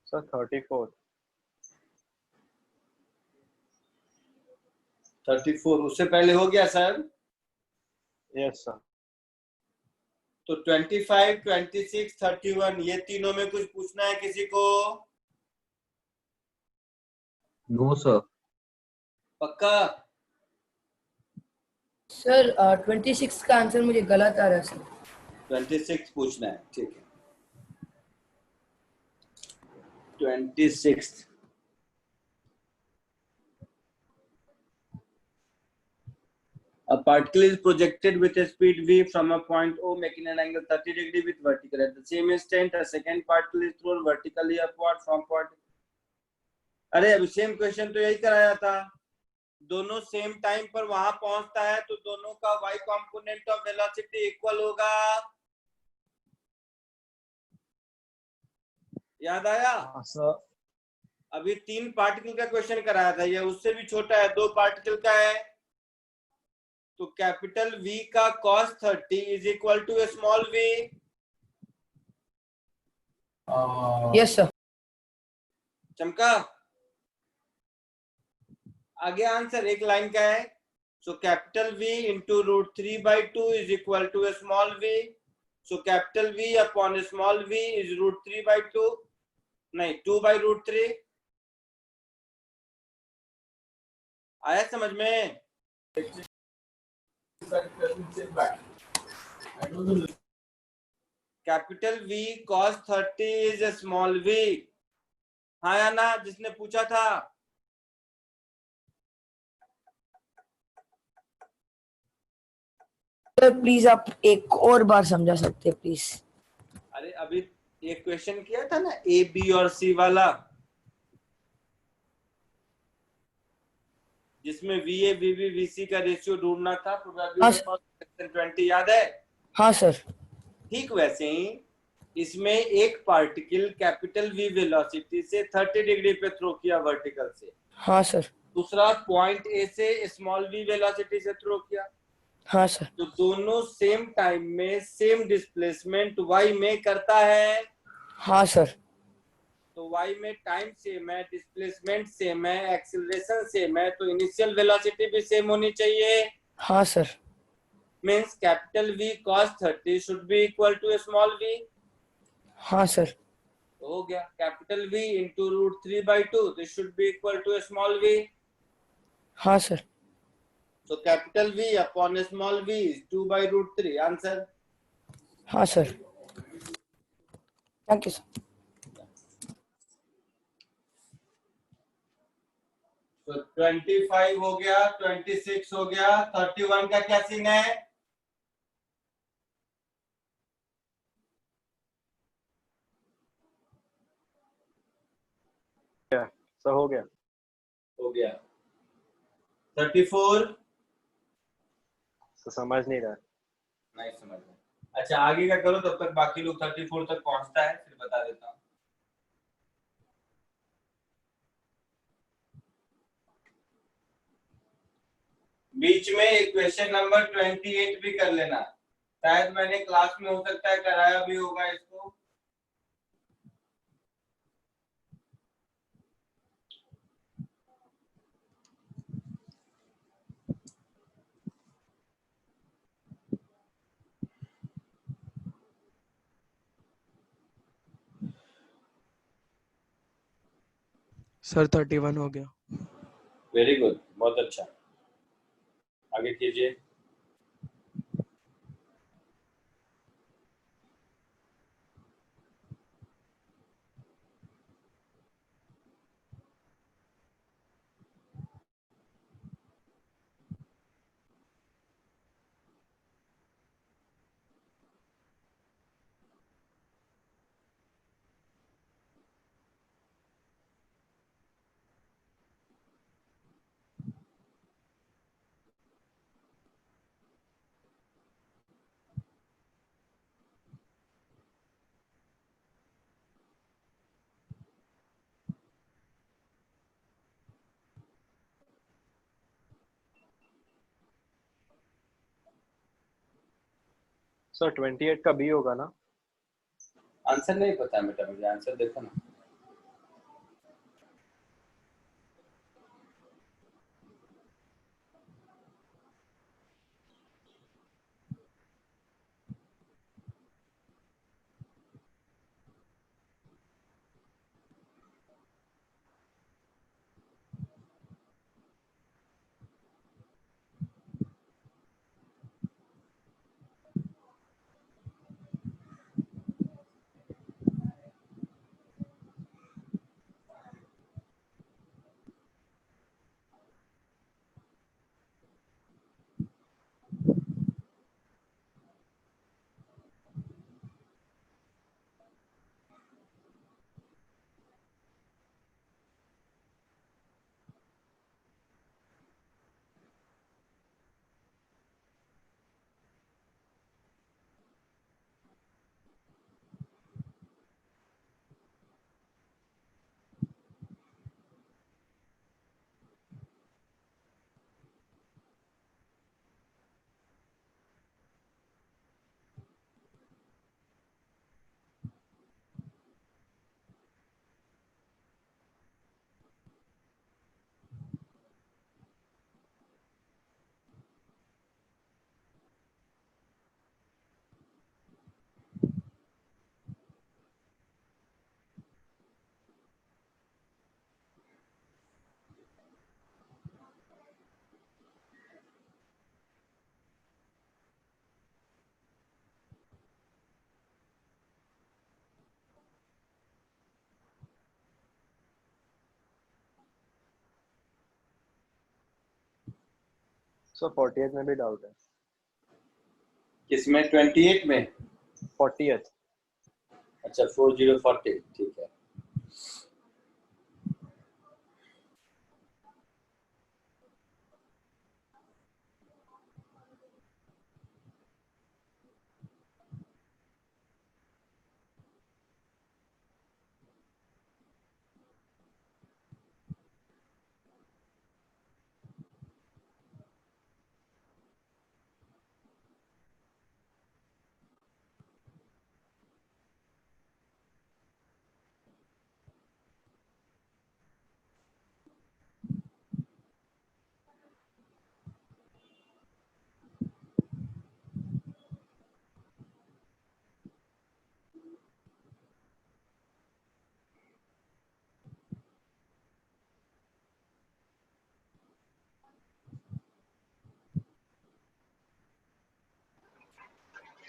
[SPEAKER 3] Sir 34th।
[SPEAKER 1] 34 उससे पहले हो गया शायद।
[SPEAKER 3] Yes sir.
[SPEAKER 1] तो 25, 26, 31 ये तीनों में कुछ पूछना है किसी को?
[SPEAKER 5] No sir.
[SPEAKER 1] पक्का?
[SPEAKER 4] सर 26 का आंसर मुझे गलत आ रहा है सर।
[SPEAKER 1] 26 पूछना है, ठीक है। 26 A particle is projected with a speed v from a point O, making an angle 30 degree with vertical. At the same instant, a second particle is thrown vertically upward from point. अरे अभी same question तो यही कराया था। दोनों same time पर वहां पहुंचता है तो दोनों का y component of velocity equal होगा। याद आया?
[SPEAKER 3] सर
[SPEAKER 1] अभी 3 पार्टिकल का क्वेश्चन कराया था, ये उससे भी छोटा है, 2 पार्टिकल का है। तो कैपिटल V का cos 30 is equal to a small v।
[SPEAKER 4] Yes sir.
[SPEAKER 1] चमका? आगे आंसर एक लाइन का है। So capital V into √3/2 is equal to a small v। So capital V upon small v is root 3 by 2. नहीं 2 by root 3. आया समझ में? Capital V cos 30 is a small v. हाँ या ना, जिसने पूछा था?
[SPEAKER 4] सर प्लीज आप एक और बार समझा सकते हैं प्लीज?
[SPEAKER 1] अरे अभी एक क्वेश्चन किया था ना ए बी और सी वाला, जिसमें VA VB VC का रेशियो ढूंढना था, प्रोबेबिलिटी 20, याद है?
[SPEAKER 4] हाँ सर।
[SPEAKER 1] ठीक वैसे ही इसमें एक पार्टिकल कैपिटल V वेलोसिटी से 30 डिग्री पे थ्रो किया वर्टिकल से।
[SPEAKER 4] हाँ सर।
[SPEAKER 1] दूसरा पॉइंट ए से स्मॉल v वेलोसिटी से थ्रो किया।
[SPEAKER 4] हाँ सर।
[SPEAKER 1] तो दोनों सेम टाइम में सेम डिस्प्लेसमेंट y में करता है।
[SPEAKER 4] हाँ सर।
[SPEAKER 1] तो y में टाइम सेम है, डिस्प्लेसमेंट सेम है, एक्सीलरेशन सेम है, तो इनिशियल वेलोसिटी भी सेम होनी चाहिए।
[SPEAKER 4] हाँ sir.
[SPEAKER 1] Means capital V cos 30 should be equal to small v।
[SPEAKER 4] हाँ सर।
[SPEAKER 1] हो गया capital V into root 3 by 2, this should be equal to small v।
[SPEAKER 4] हाँ sir.
[SPEAKER 1] So capital V upon small v is 2 by root 3. Answer.
[SPEAKER 4] हाँ sir. Thank you sir.
[SPEAKER 1] तो 25 हो गया, 26 हो गया, 31 का क्या सीन है?
[SPEAKER 3] सब हो गया।
[SPEAKER 1] हो गया। 34
[SPEAKER 3] तो समझ नहीं रहा।
[SPEAKER 1] नहीं समझ में। अच्छा आगे का करो, तब तक बाकी लोग 34 तक पहुंचता है, फिर बता देता हूँ। बीच में एक क्वेश्चन नंबर 28 भी कर लेना, शायद मैंने क्लास में हो सकता है कराया भी होगा इसको।
[SPEAKER 6] सर 31 हो गया।
[SPEAKER 1] वेरी गुड, बहुत अच्छा। आगे कीजिए।
[SPEAKER 3] सर 28 का बी होगा ना?
[SPEAKER 1] आंसर नहीं पता बेटा मुझे, आंसर देखो ना।
[SPEAKER 3] सर 48 में भी डाउट है।
[SPEAKER 1] किसमें 28 में?
[SPEAKER 3] 40th।
[SPEAKER 1] अच्छा 4040 ठीक है।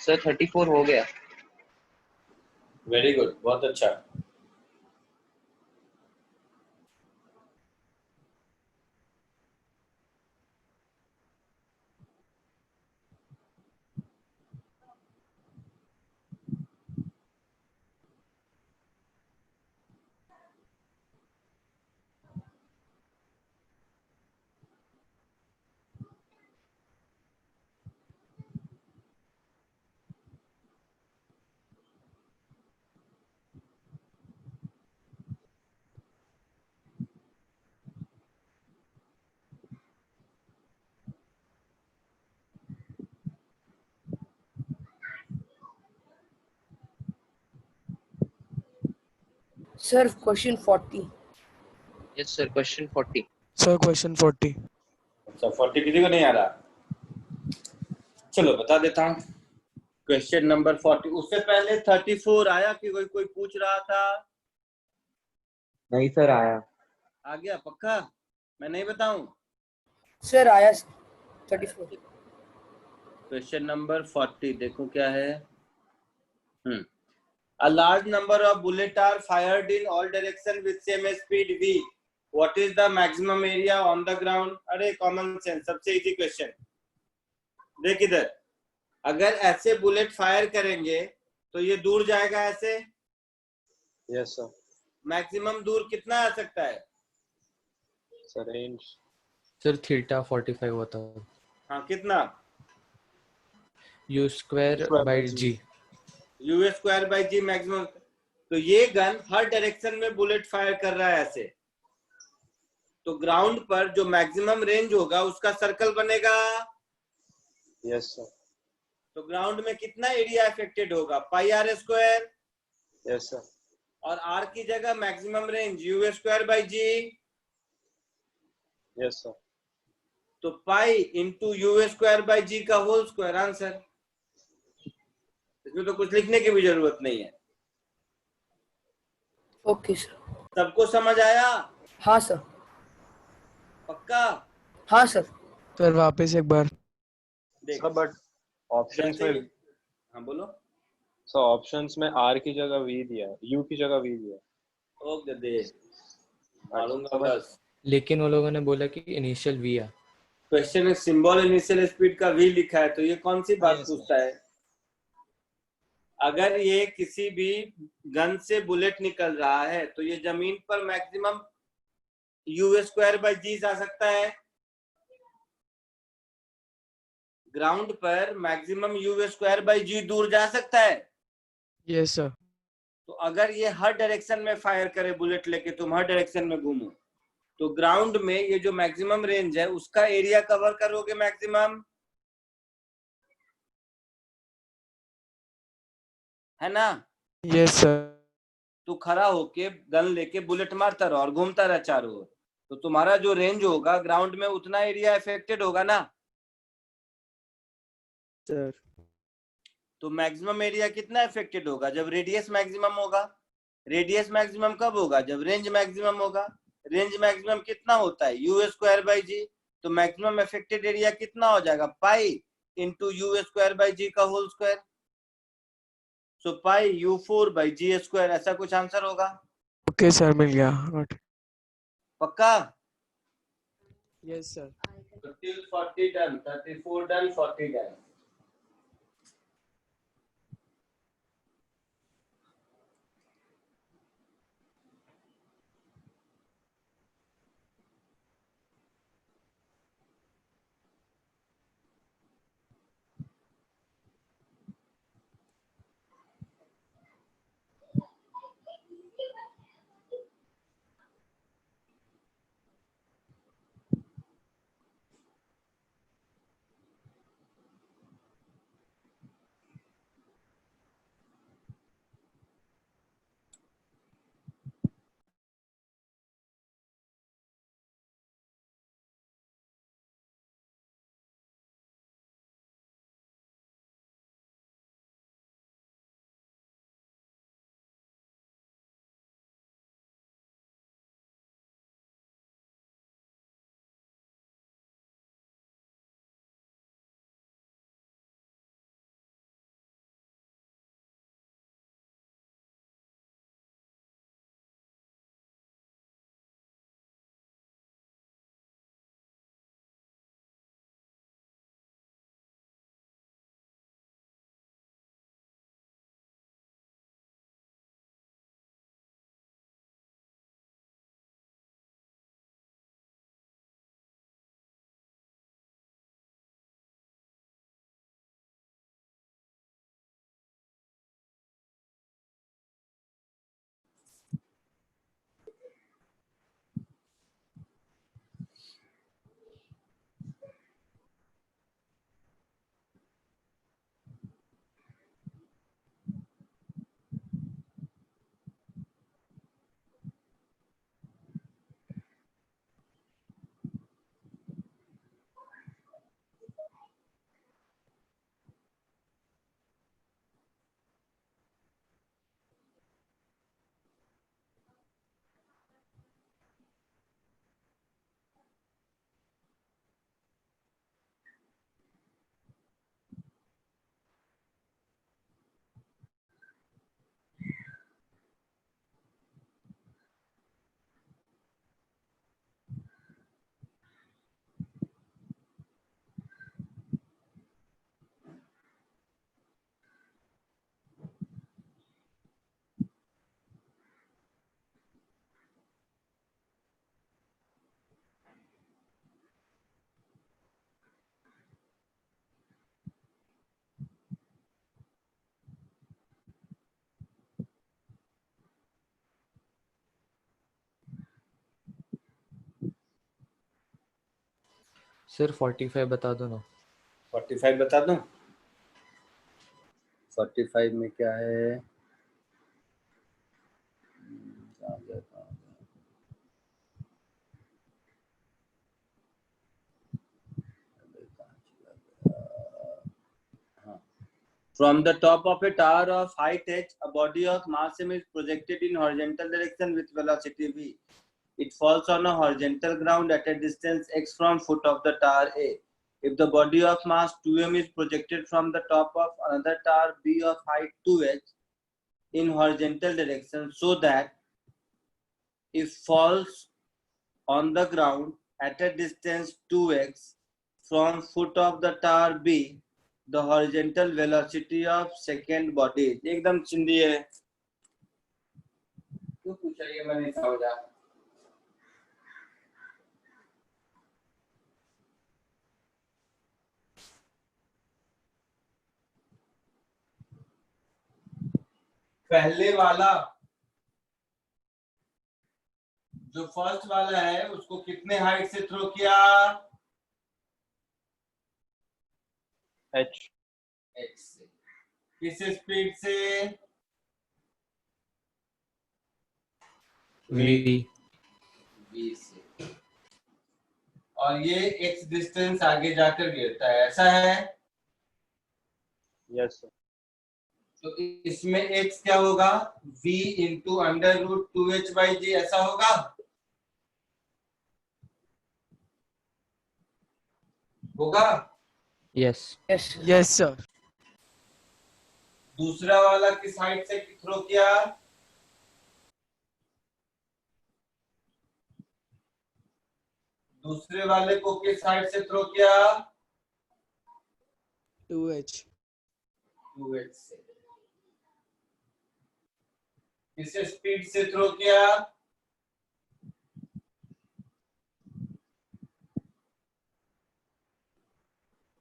[SPEAKER 2] सर 34 हो गया।
[SPEAKER 1] वेरी गुड, बहुत अच्छा।
[SPEAKER 4] Sir question 40।
[SPEAKER 2] Yes sir, question 40।
[SPEAKER 6] Sir question 40।
[SPEAKER 1] अच्छा 40 किसी को नहीं आ रहा? चलो बता देता हूँ। क्वेश्चन नंबर 40, उससे पहले 34 आया कि कोई कोई पूछ रहा था?
[SPEAKER 5] नहीं सर आया।
[SPEAKER 1] आ गया पक्का? मैं नहीं बताऊं?
[SPEAKER 4] सर आया 34।
[SPEAKER 1] क्वेश्चन नंबर 40 देखो क्या है। A large number of bullets are fired in all directions with same speed v. What is the maximum area on the ground? अरे कॉमन सेंस, सबसे इजी क्वेश्चन। देख इधर, अगर ऐसे बुलेट फायर करेंगे तो ये दूर जाएगा ऐसे।
[SPEAKER 3] Yes sir.
[SPEAKER 1] मैक्सिमम दूर कितना आ सकता है?
[SPEAKER 3] सर रेंज
[SPEAKER 5] सर थीटा 45 होता है।
[SPEAKER 1] हाँ कितना?
[SPEAKER 5] U square by g.
[SPEAKER 1] U square by g maximum. तो ये गन हर डायरेक्शन में बुलेट फायर कर रहा है ऐसे, तो ग्राउंड पर जो मैक्सिमम रेंज होगा उसका सर्कल बनेगा।
[SPEAKER 3] Yes sir.
[SPEAKER 1] तो ग्राउंड में कितना एरिया अफेक्टेड होगा? Pi R square.
[SPEAKER 3] Yes sir.
[SPEAKER 1] और आर की जगह maximum range u square by g.
[SPEAKER 3] Yes sir.
[SPEAKER 1] तो pi into u square by g का होल स्क्वायर आंसर। इसमें तो कुछ लिखने की भी जरूरत नहीं है।
[SPEAKER 4] Okay sir.
[SPEAKER 1] सबको समझ आया?
[SPEAKER 4] हाँ सर।
[SPEAKER 1] पक्का?
[SPEAKER 4] हाँ सर।
[SPEAKER 6] सर वापस एक बार।
[SPEAKER 1] देख
[SPEAKER 3] सर बट ऑप्शंस
[SPEAKER 1] जैसे
[SPEAKER 3] में
[SPEAKER 1] हाँ बोलो।
[SPEAKER 3] सर ऑप्शंस में आर की जगह वी दिया है, यू की जगह वी दिया है।
[SPEAKER 1] ओके दे मारूंगा
[SPEAKER 3] समझ-
[SPEAKER 1] बस।
[SPEAKER 5] लेकिन वो लोगों ने बोला कि इनिशियल वी आ।
[SPEAKER 1] क्वेश्चन में सिंबल इनिशियल स्पीड का वी लिखा है, तो ये कौन सी बात
[SPEAKER 3] Yes,
[SPEAKER 1] पूछता है? अगर ये किसी भी गन से बुलेट निकल रहा है तो ये जमीन पर मैक्सिमम यू स्क्वायर बाई जी जा सकता है। ग्राउंड पर मैक्सिमम यू स्क्वायर बाई जी दूर जा सकता है।
[SPEAKER 6] Yes sir.
[SPEAKER 1] तो अगर ये हर डायरेक्शन में फायर करे बुलेट लेके, तुम हर डायरेक्शन में घूमो, तो ग्राउंड में ये जो मैक्सिमम रेंज है उसका एरिया कवर करोगे मैक्सिमम, है ना?
[SPEAKER 6] Yes sir.
[SPEAKER 1] तू खड़ा होके गन लेके बुलेट मारता रहो और घूमता रहा चारों ओर, तो तुम्हारा जो रेंज होगा ग्राउंड में उतना एरिया अफेक्टेड होगा ना।
[SPEAKER 6] सर
[SPEAKER 1] तो मैक्सिमम एरिया कितना अफेक्टेड होगा? जब रेडियस मैक्सिमम होगा। रेडियस मैक्सिमम कब होगा? जब रेंज मैक्सिमम होगा। रेंज मैक्सिमम कितना होता है? U square by g. तो मैक्सिमम अफेक्टेड एरिया कितना हो जाएगा? Pi into u square by g का whole square. So pi u 4 by g square, ऐसा कुछ आंसर होगा।
[SPEAKER 6] ओके सर, मिल गया।
[SPEAKER 1] पक्का?
[SPEAKER 6] Yes sir.
[SPEAKER 1] So till 40 done, 34 done, 40 done.
[SPEAKER 5] Sir 45 बता दो ना।
[SPEAKER 1] 45 बता दूं? 45 में क्या है? कहाँ गया, कहाँ गया? अबे कहाँ चला गया? हाँ. From the top of a tower of height h, a body of mass m is projected in horizontal direction with velocity v. It falls on a horizontal ground at a distance x from foot of the tower A. If the body of mass 2m is projected from the top of another tower B of height 2h in horizontal direction, so that it falls on the ground at a distance 2x from foot of the tower B, the horizontal velocity of second body एकदम चिंदी है. क्यों पूछा ये मैंने समझा. पहले वाला जो फर्स्ट वाला है उसको कितने हाइट से थ्रो किया?
[SPEAKER 3] h
[SPEAKER 1] x से. किस स्पीड से?
[SPEAKER 5] वी
[SPEAKER 1] v से. और ये x डिस्टेंस आगे जाकर गिरता है, ऐसा है.
[SPEAKER 3] yes sir.
[SPEAKER 1] तो इसमें x क्या होगा? v into under root 2h/g ऐसा होगा. होगा.
[SPEAKER 5] यस
[SPEAKER 4] यस
[SPEAKER 6] yes sir,
[SPEAKER 1] दूसरा वाला किस हाइट से थ्रो किया? दूसरे वाले को किस साइड से थ्रो किया?
[SPEAKER 6] 2h
[SPEAKER 1] 2h से। किस स्पीड से थ्रो किया?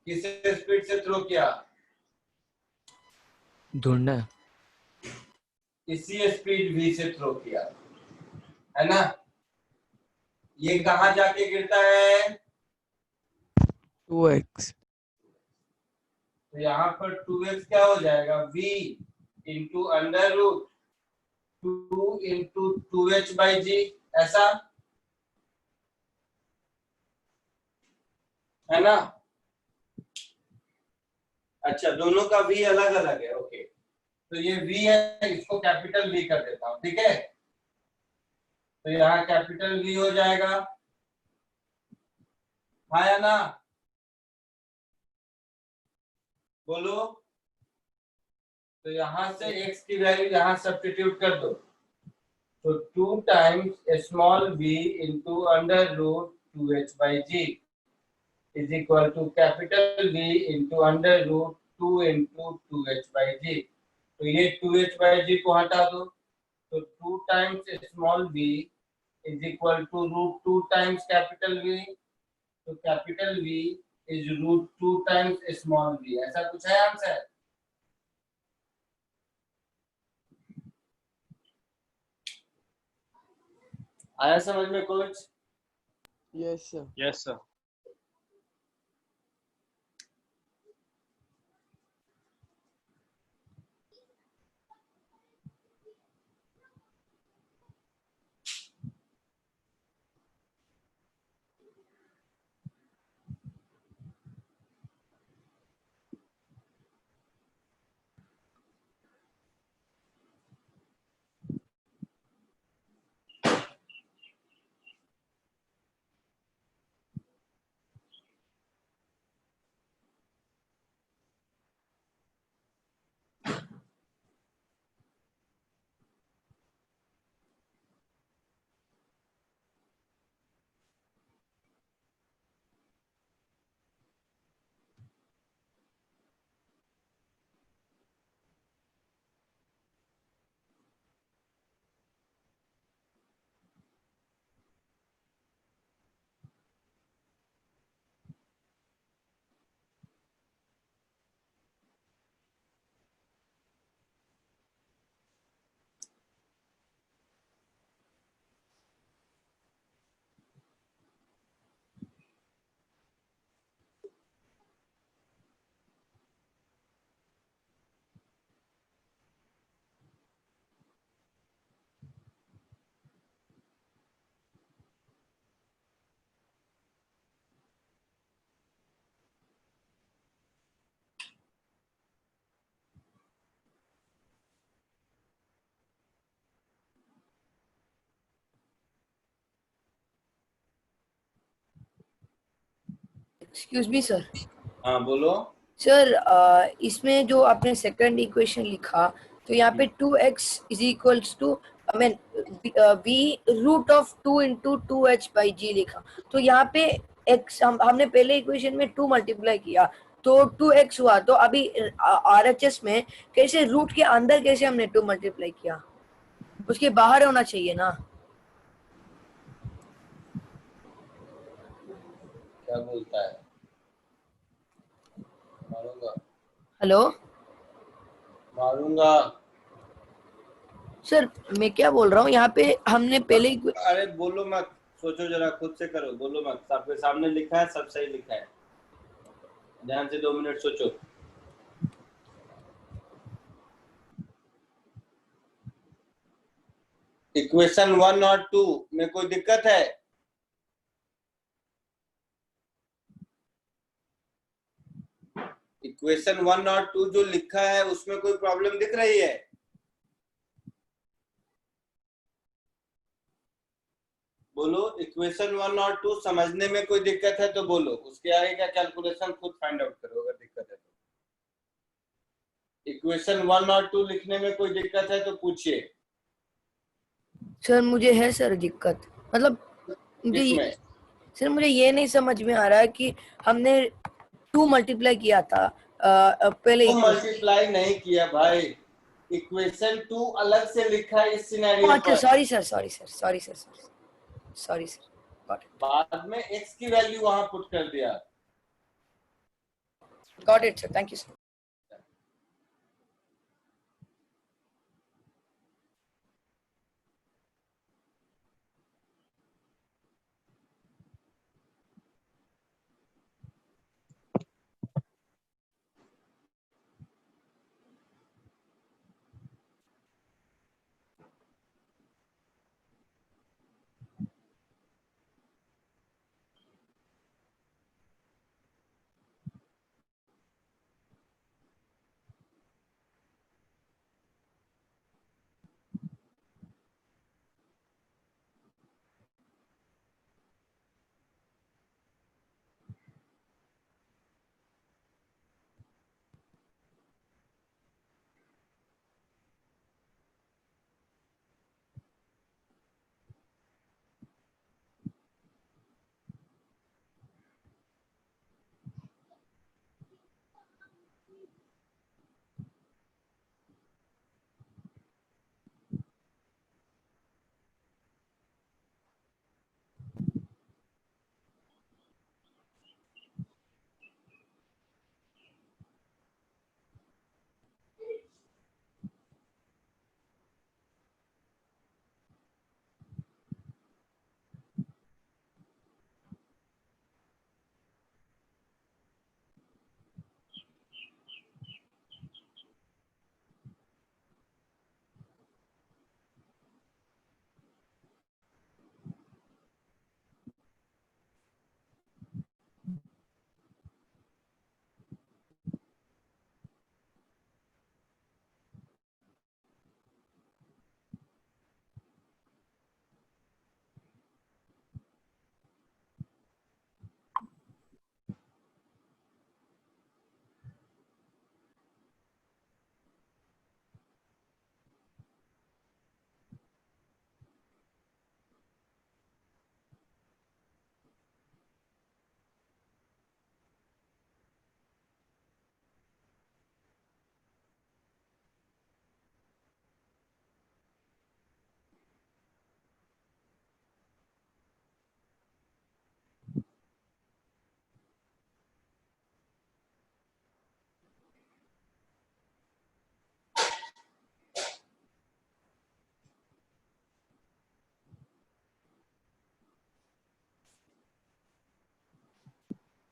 [SPEAKER 1] किस स्पीड से थ्रो किया?
[SPEAKER 5] ढूंढना है।
[SPEAKER 1] इसी स्पीड v से थ्रो किया, है ना? ये कहां जाके गिरता है?
[SPEAKER 6] 2x
[SPEAKER 1] तो यहाँ पर 2x क्या हो जाएगा? v into under root 2 into 2h by g, ऐसा है ना? अच्छा, दोनों का v अलग अलग है। ओके, तो ये v है, इसको कैपिटल V कर देता हूं, ठीक है? तो यहाँ कैपिटल V हो जाएगा, हाँ या ना? बोलो। तो यहाँ से x की वैल्यू यहाँ सब्स्टिट्यूट कर दो, तो 2 times small v into under root 2h by g is equal to capital V into under root 2 into 2h by g. तो ये 2h बाई जी को हटा दो, तो 2 times small v is equal to root 2 times capital V। तो capital V is root 2 times small v, ऐसा कुछ है आंसर? आया समझ में कुछ?
[SPEAKER 6] yes sir
[SPEAKER 3] yes sir.
[SPEAKER 4] Excuse me sir.
[SPEAKER 1] हाँ बोलो।
[SPEAKER 4] सर इसमें जो आपने सेकंड इक्वेशन लिखा, तो यहाँ पे 2x is equals to I mean v root of 2 into 2h by g लिखा, तो यहाँ पे x हमने पहले इक्वेशन में 2 मल्टीप्लाई किया तो 2x हुआ, तो अभी RHS में कैसे रूट के अंदर कैसे हमने 2 मल्टीप्लाई किया? उसके बाहर होना चाहिए ना?
[SPEAKER 1] क्या बोलता है? मारूंगा
[SPEAKER 4] हेलो
[SPEAKER 1] मारूंगा।
[SPEAKER 4] सर, मैं क्या बोल रहा हूँ, यहाँ पे हमने पहले ही
[SPEAKER 1] अरे बोलो मत, सोचो जरा, खुद से करो, बोलो मत। आपके सामने लिखा है, सब सही लिखा है, ध्यान से 2 मिनट सोचो। इक्वेशन 1 और 2 में कोई दिक्कत है? इक्वेशन 1 और 2 जो लिखा है उसमें कोई प्रॉब्लम दिख रही है? बोलो, इक्वेशन 1 और 2 समझने में कोई दिक्कत है तो बोलो, उसके आगे का कैलकुलेशन खुद फाइंड आउट करो अगर दिक्कत है तो। इक्वेशन 1 और 2 लिखने में कोई दिक्कत है तो पूछिए।
[SPEAKER 4] सर मुझे है सर दिक्कत, मतलब मुझे
[SPEAKER 1] किसमें?
[SPEAKER 4] सर मुझे ये नहीं समझ में आ रहा है कि हमने 2 मल्टीप्लाई किया था पहले
[SPEAKER 1] तो
[SPEAKER 4] equation।
[SPEAKER 1] मल्टीप्लाई नहीं किया भाई, इक्वेशन 2 अलग से लिखा है इस सिनेरियो
[SPEAKER 4] अच्छा
[SPEAKER 1] पर,
[SPEAKER 4] सॉरी सर सॉरी सर
[SPEAKER 1] बाद में x की वैल्यू वहां पुट कर दिया।
[SPEAKER 4] Got it sir, thank you sir.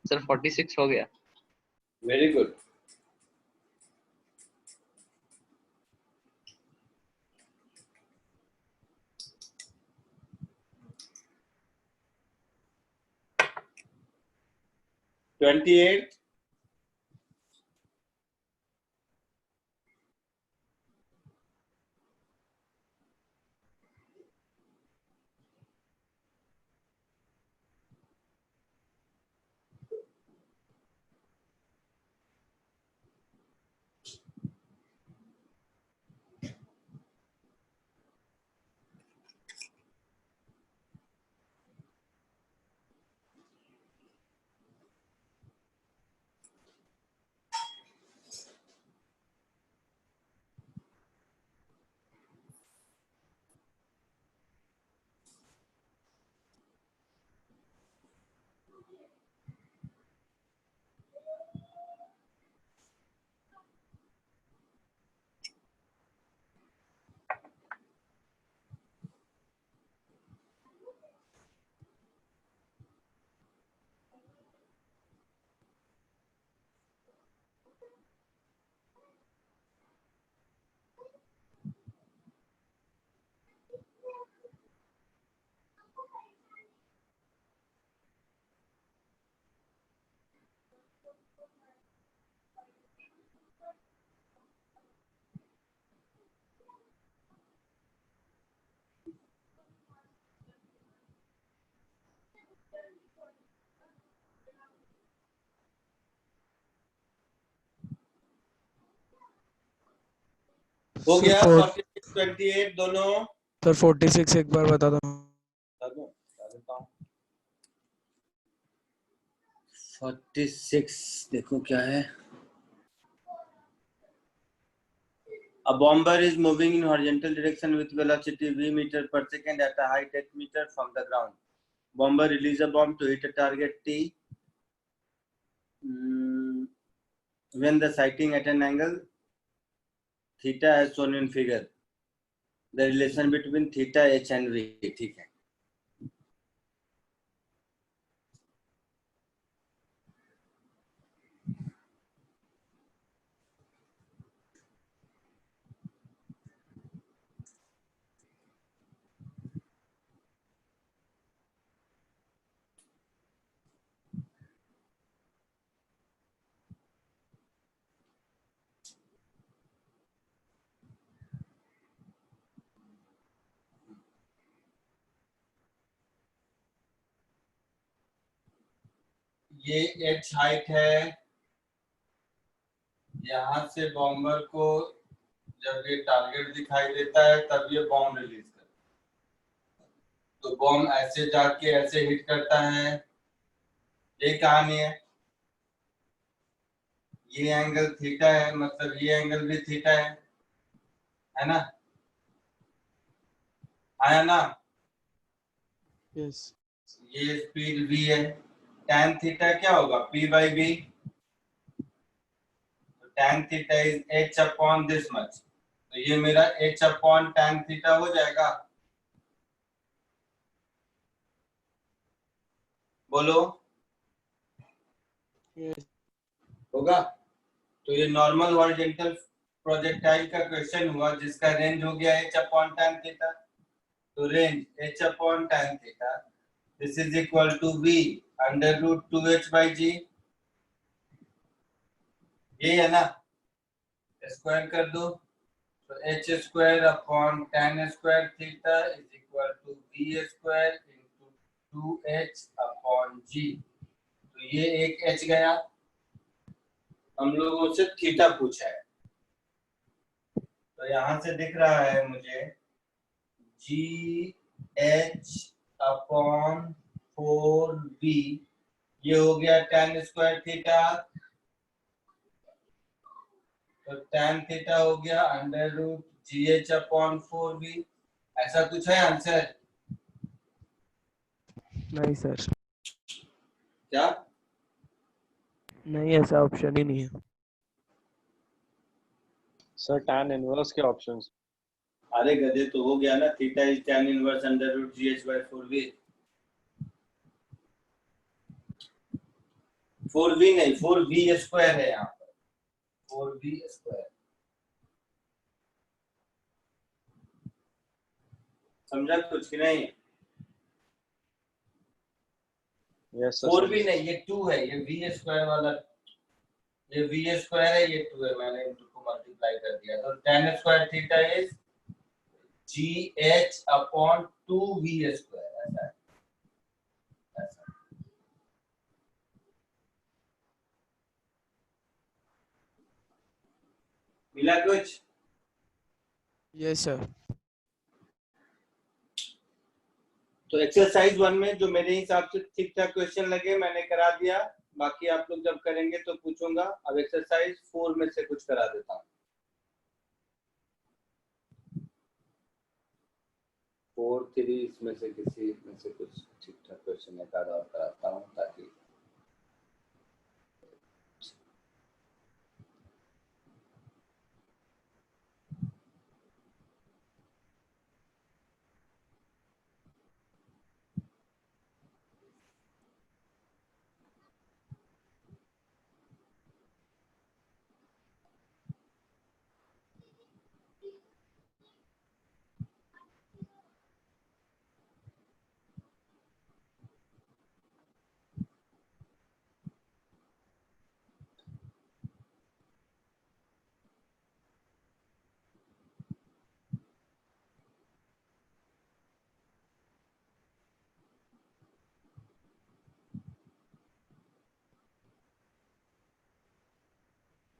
[SPEAKER 2] Sir 46 हो गया।
[SPEAKER 1] Very good. ट्वेंटी एट, हो गया। 46 28 दोनों
[SPEAKER 6] सर 46 एक बार बता दो।
[SPEAKER 1] बता दूं? बता देता हूं। 46 देखो क्या है. A bomber is moving in horizontal direction with velocity v meter per second at a height 8 meter from the ground. Bomber release a bomb to hit a target T. When the sighting at an angle theta as shown in figure. The relation between theta, h and v. ठीक है. ये h height है. यहाँ से bomber को जब ये target दिखाई देता है तब ये बॉम्ब रिलीज करता है. तो बॉम्ब ऐसे जाके ऐसे हिट करता है. ये कहानी है. ये एंगल थीटा है, मतलब ये एंगल भी थीटा है ना? आया ना?
[SPEAKER 6] Yes.
[SPEAKER 1] ये स्पीड v है. tan थीटा क्या होगा? p by v. tan theta is h upon this much. तो ये मेरा h अपॉन tan थीटा हो जाएगा. बोलो.
[SPEAKER 6] Yes.
[SPEAKER 1] होगा. तो ये नॉर्मल हॉरिजॉन्टल प्रोजेक्टाइल का क्वेश्चन हुआ जिसका रेंज हो गया h अपॉन tan थीटा. तो range h upon tan theta this is equal to v under root 2h by g. ये है ना? स्क्वायर कर दो. तो h square upon tan square theta is equal to v square into 2h upon g. तो ये एक h गया. हम लोगों से थीटा पूछा है. तो यहाँ से दिख रहा है मुझे जी एच अपॉन 4v. ये हो गया tan स्क्वायर थीटा. तो tan थीटा हो गया under root G H upon 4v. ऐसा कुछ है आंसर?
[SPEAKER 6] नहीं सर.
[SPEAKER 1] क्या?
[SPEAKER 6] नहीं, ऐसा ऑप्शन ही नहीं है.
[SPEAKER 3] सर tan इनवर्स के ऑप्शंस.
[SPEAKER 1] अरे गधे, तो हो गया ना. Theta is tan inverse under root G H by 4v. 4v नहीं, 4v स्क्वायर है यहाँ पर. 4v square. समझा कुछ कि नहीं?
[SPEAKER 3] Yes sir.
[SPEAKER 1] 4v नहीं, ये 2 है. ये v स्क्वायर वाला, ये v स्क्वायर है, ये 2 है. मैंने इन को मल्टीप्लाई कर दिया. तो tan square theta is ji H upon 2v square. ऐसा है. ऐसा. मिला कुछ?
[SPEAKER 6] Yes sir.
[SPEAKER 1] तो एक्सरसाइज 1 में जो मेरे हिसाब से ठीक ठाक क्वेश्चन लगे मैंने करा दिया. बाकी आप लोग जब करेंगे तो पूछूंगा. अब एक्सरसाइज 4 में से कुछ करा देता हूँ. 4, 3 इसमें से किसी में से कुछ ठीक ठाक क्वेश्चन एक आधा और कराता हूँ ताकि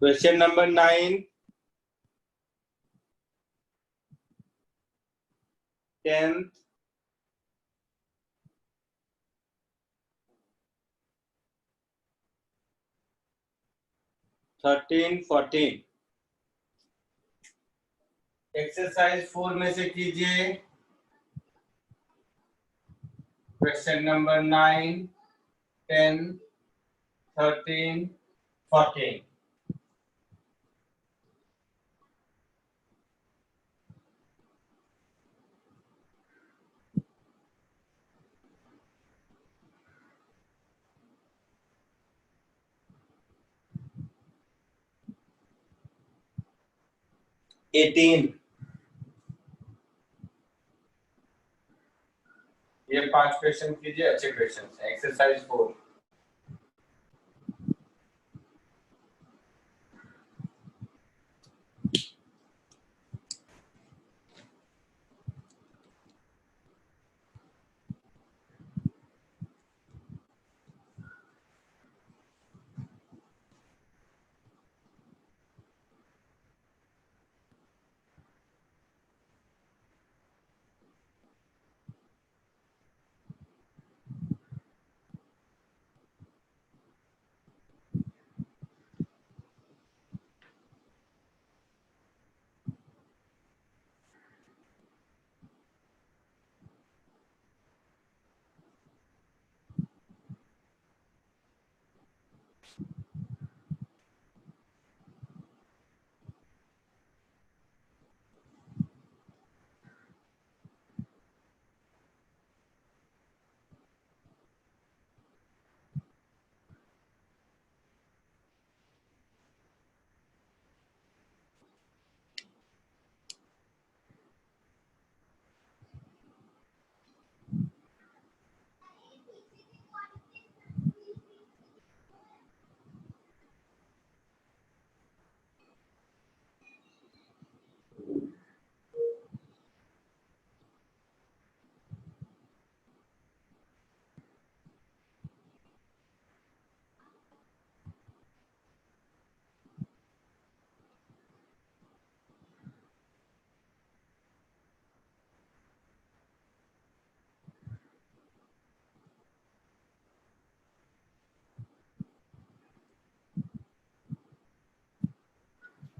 [SPEAKER 1] क्वेश्चन नंबर 9, 10th, 13, 14 एक्सरसाइज 4 में से कीजिए क्वेश्चन नंबर 9, 10, 13, 14 18 ये 5 क्वेश्चन कीजिए, अच्छे क्वेश्चन हैं। एक्सरसाइज 4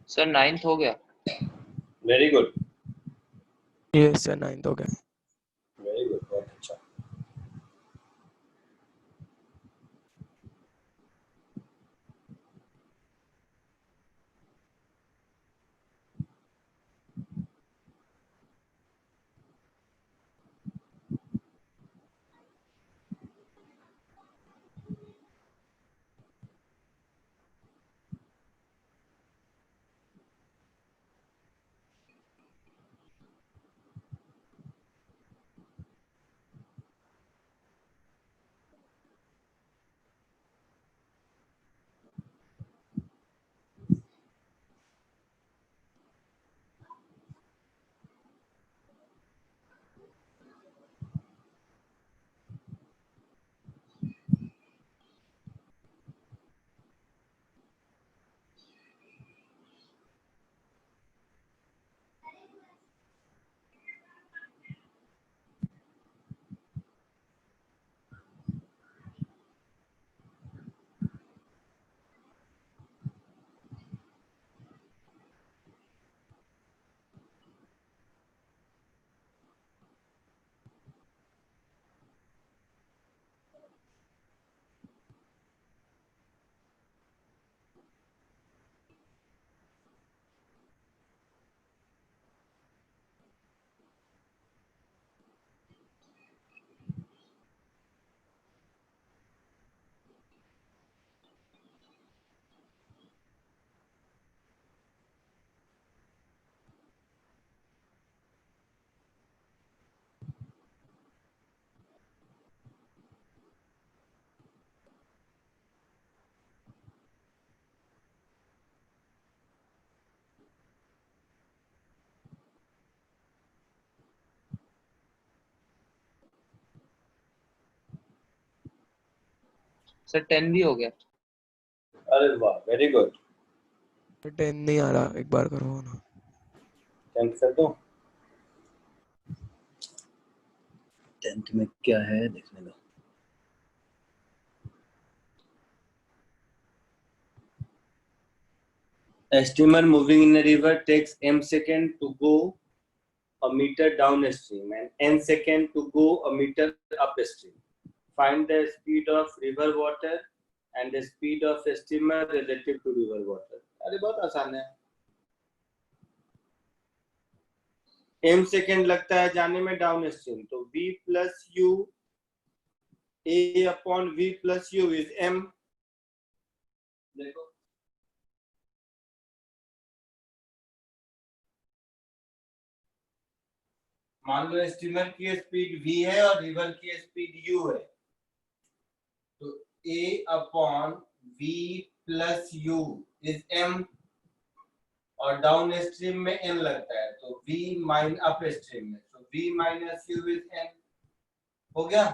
[SPEAKER 2] सर 9th हो गया।
[SPEAKER 1] Very good,
[SPEAKER 6] yes sir 9th हो गया।
[SPEAKER 1] वेरी गुड, बहुत अच्छा।
[SPEAKER 2] सर 10 भी हो गया।
[SPEAKER 1] अरे वाह, वेरी गुड।
[SPEAKER 6] 10 नहीं आ रहा, एक बार करो ना।
[SPEAKER 1] 10th कर दो। 10th में क्या है देखने दो। A steamer moving in a river takes m second to go a meter downstream and n second to go a meter upstream. Find the speed of river water and the speed of a steamer relative to river water. अरे बहुत आसान है. m second लगता है जाने में down stream, तो v plus u a upon v plus u is m. देखो मान लो स्टीमर की स्पीड v है और रिवर की स्पीड u है, तो a upon v plus u is m और डाउन स्ट्रीम में n लगता है, तो v माइन अप स्ट्रीम में, तो v minus u is n. हो गया.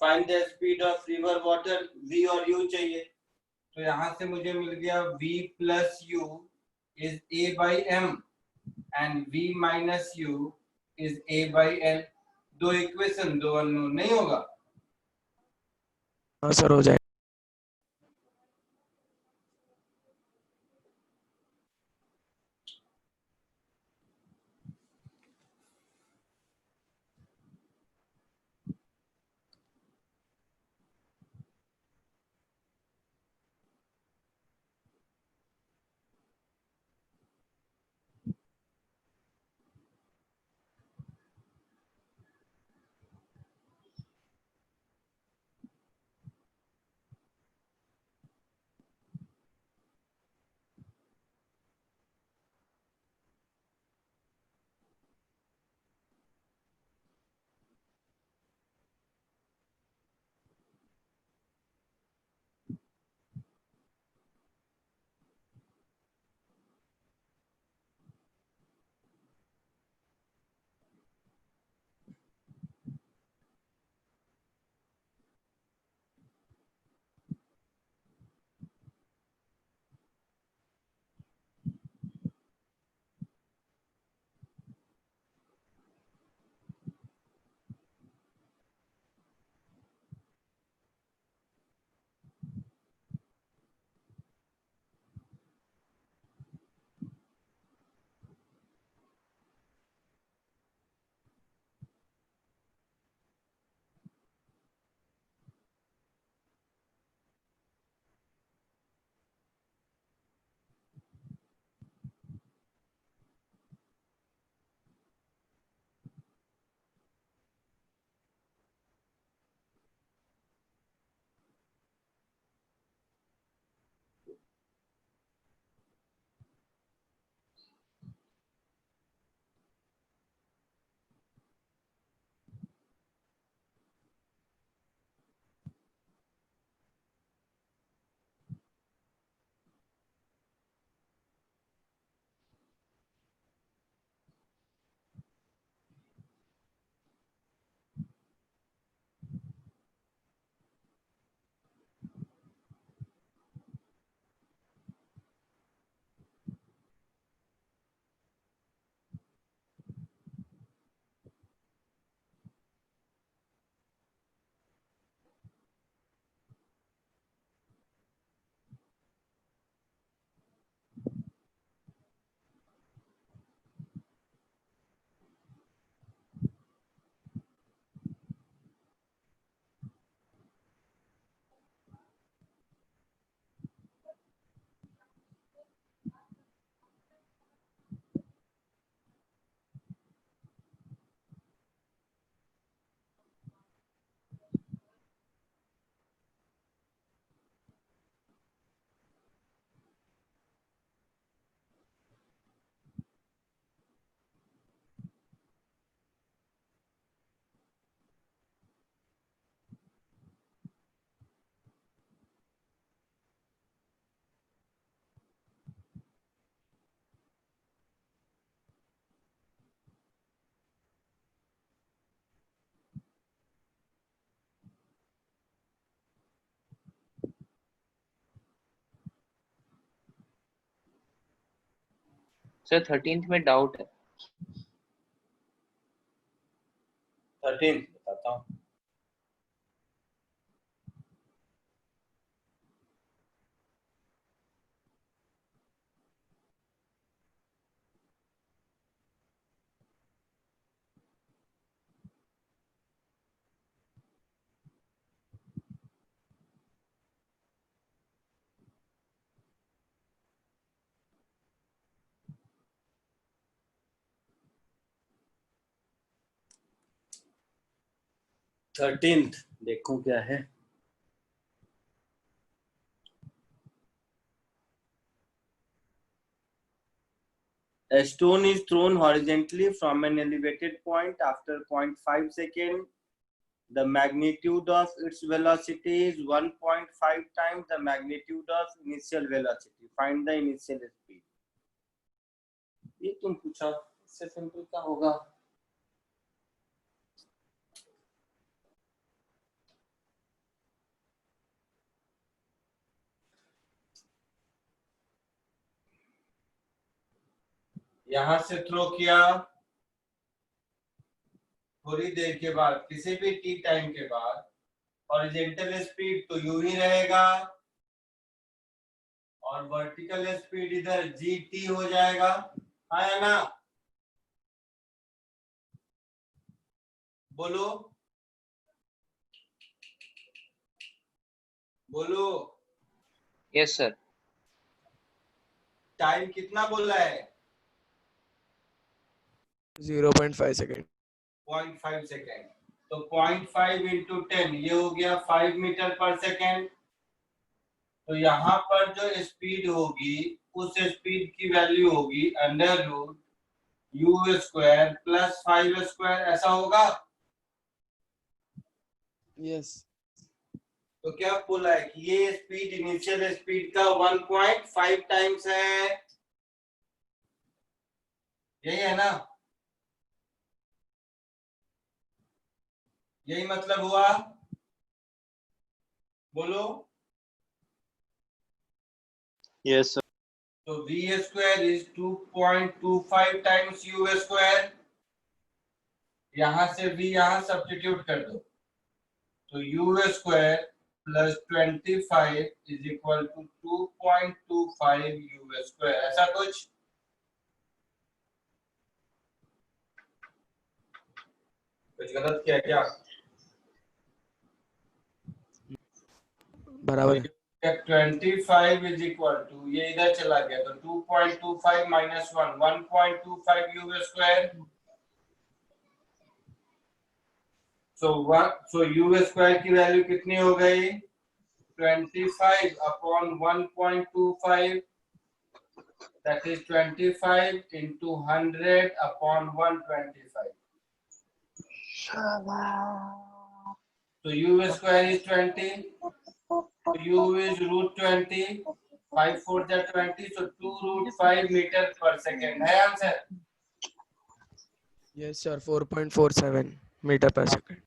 [SPEAKER 1] Find the speed of river water, v और u चाहिए, तो यहां से मुझे मिल गया v plus u is a by m and v minus u is a by n. दो इक्वेशन, दो अननोन, नहीं होगा.
[SPEAKER 6] हाँ सर हो जाएगा.
[SPEAKER 2] सर 13th में डाउट है.
[SPEAKER 1] 13 बताता हूँ. 13th देखो क्या है। A stone is thrown horizontally from an elevated point after 0.5 seconds. The magnitude of its velocity is 1.5 times the magnitude of initial velocity. Find the initial speed. ये तुम पूछा, इससे सिंपल क्या होगा? यहां से थ्रो किया, थोड़ी देर के बाद किसी भी टी टाइम के बाद हॉरिजॉन्टल स्पीड तो यू ही रहेगा और वर्टिकल स्पीड इधर जी टी हो जाएगा, है ना? बोलो बोलो।
[SPEAKER 2] Yes sir.
[SPEAKER 1] टाइम कितना बोला है?
[SPEAKER 6] 0.5 सेकेंड।
[SPEAKER 1] 0.5 सेकेंड। तो 0.5 इंटू 10 ये हो गया 5 मीटर पर सेकेंड। तो यहाँ पर जो स्पीड होगी उस स्पीड की वैल्यू होगी under root u square plus 5 square, ऐसा होगा?
[SPEAKER 6] यस।
[SPEAKER 1] तो क्या बोला है कि ये स्पीड इनिशियल स्पीड का 1.5 टाइम्स है, यही है ना? यही मतलब हुआ, बोलो।
[SPEAKER 3] Yes sir.
[SPEAKER 1] तो v square is 2.25 times u square. यहां से v यहां सब्स्टिट्यूट कर दो, तो u square plus 25 is equal to 2.25 u square, ऐसा कुछ? कुछ गलत किया क्या?
[SPEAKER 6] बराबर है।
[SPEAKER 1] 25 इज इक्वल टू, ये इधर चला गया तो 2.25 minus 1 1.25 you square. So you square की वैल्यू कितनी हो गई? 25 upon 1.25, that is 25 into 100 upon 125. So u square is 20. So u is root 20. 5 4 are 20. So 2 root 5 meter per second. है आंसर?
[SPEAKER 6] Yes sir. 4.47 मीटर पर सेकेंड।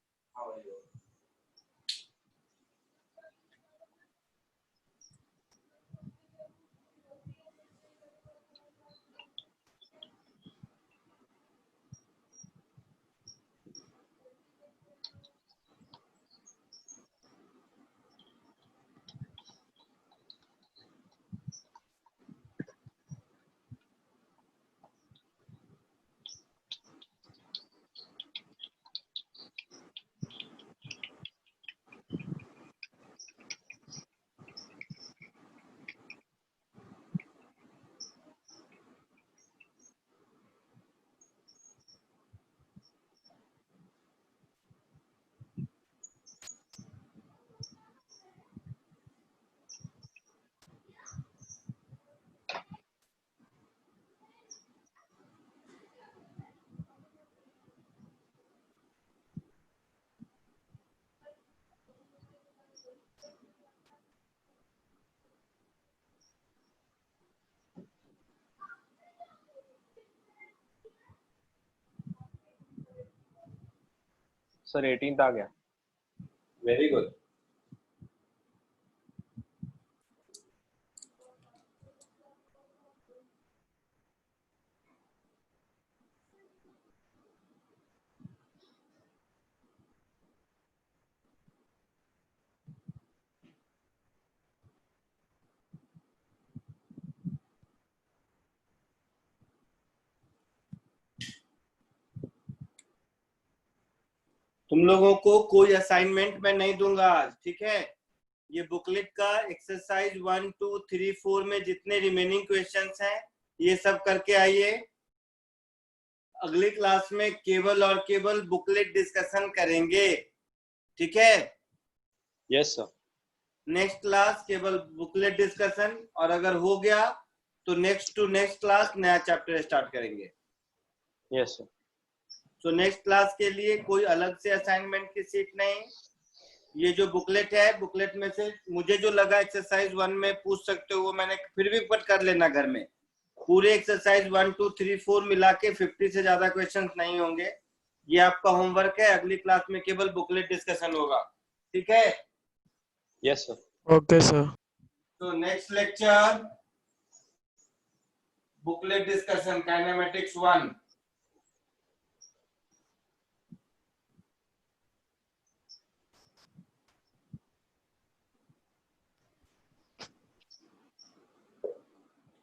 [SPEAKER 3] सर 18th आ गया।
[SPEAKER 1] Very good. तुम लोगों को कोई असाइनमेंट मैं नहीं दूंगा आज, ठीक है? ये बुकलेट का एक्सरसाइज 1 2 3 4 में जितने रिमेनिंग क्वेश्चंस हैं ये सब करके आइए। अगली क्लास में केवल और केवल बुकलेट डिस्कशन करेंगे। ठीक है।
[SPEAKER 3] Yes sir.
[SPEAKER 1] नेक्स्ट क्लास केवल बुकलेट डिस्कशन, और अगर हो गया तो नेक्स्ट टू नेक्स्ट क्लास नया चैप्टर स्टार्ट करेंगे।
[SPEAKER 3] Yes sir.
[SPEAKER 1] तो नेक्स्ट क्लास के लिए कोई अलग से असाइनमेंट की सीट नहीं। ये जो बुकलेट है, बुकलेट में से मुझे जो लगा एक्सरसाइज 1 में पूछ सकते हो वो मैंने फिर भी पढ़ कर लेना घर में। पूरे एक्सरसाइज 1 2 3 4 मिला के 50 से ज्यादा क्वेश्चंस नहीं होंगे। ये आपका होमवर्क है, अगली क्लास में केवल बुकलेट डिस्कशन होगा। ठीक है।
[SPEAKER 3] Yes sir.
[SPEAKER 6] Okay, sir.
[SPEAKER 1] तो next lecture booklet discussion kinematics 1।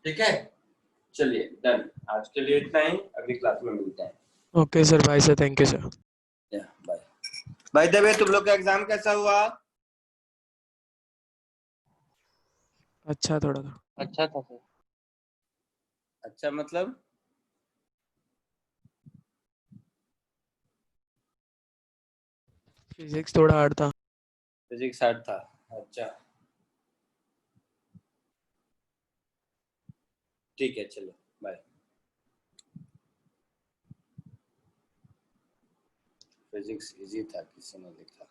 [SPEAKER 1] ठीक है, चलिए डन। आज के लिए इतना ही, अगली क्लास में मिलते हैं।
[SPEAKER 6] Okay, sir. Bye, sir. Thank you, sir.
[SPEAKER 1] Bye. By the way, तुम लोग का एग्जाम कैसा हुआ?
[SPEAKER 6] अच्छा थोड़ा था।
[SPEAKER 2] अच्छा था सर।
[SPEAKER 1] अच्छा मतलब
[SPEAKER 6] फिजिक्स थोड़ा हार्ड था।
[SPEAKER 1] फिजिक्स हार्ड था। अच्छा ठीक है, चलो बाय। फिजिक्स इजी था, किसी ने लिखा।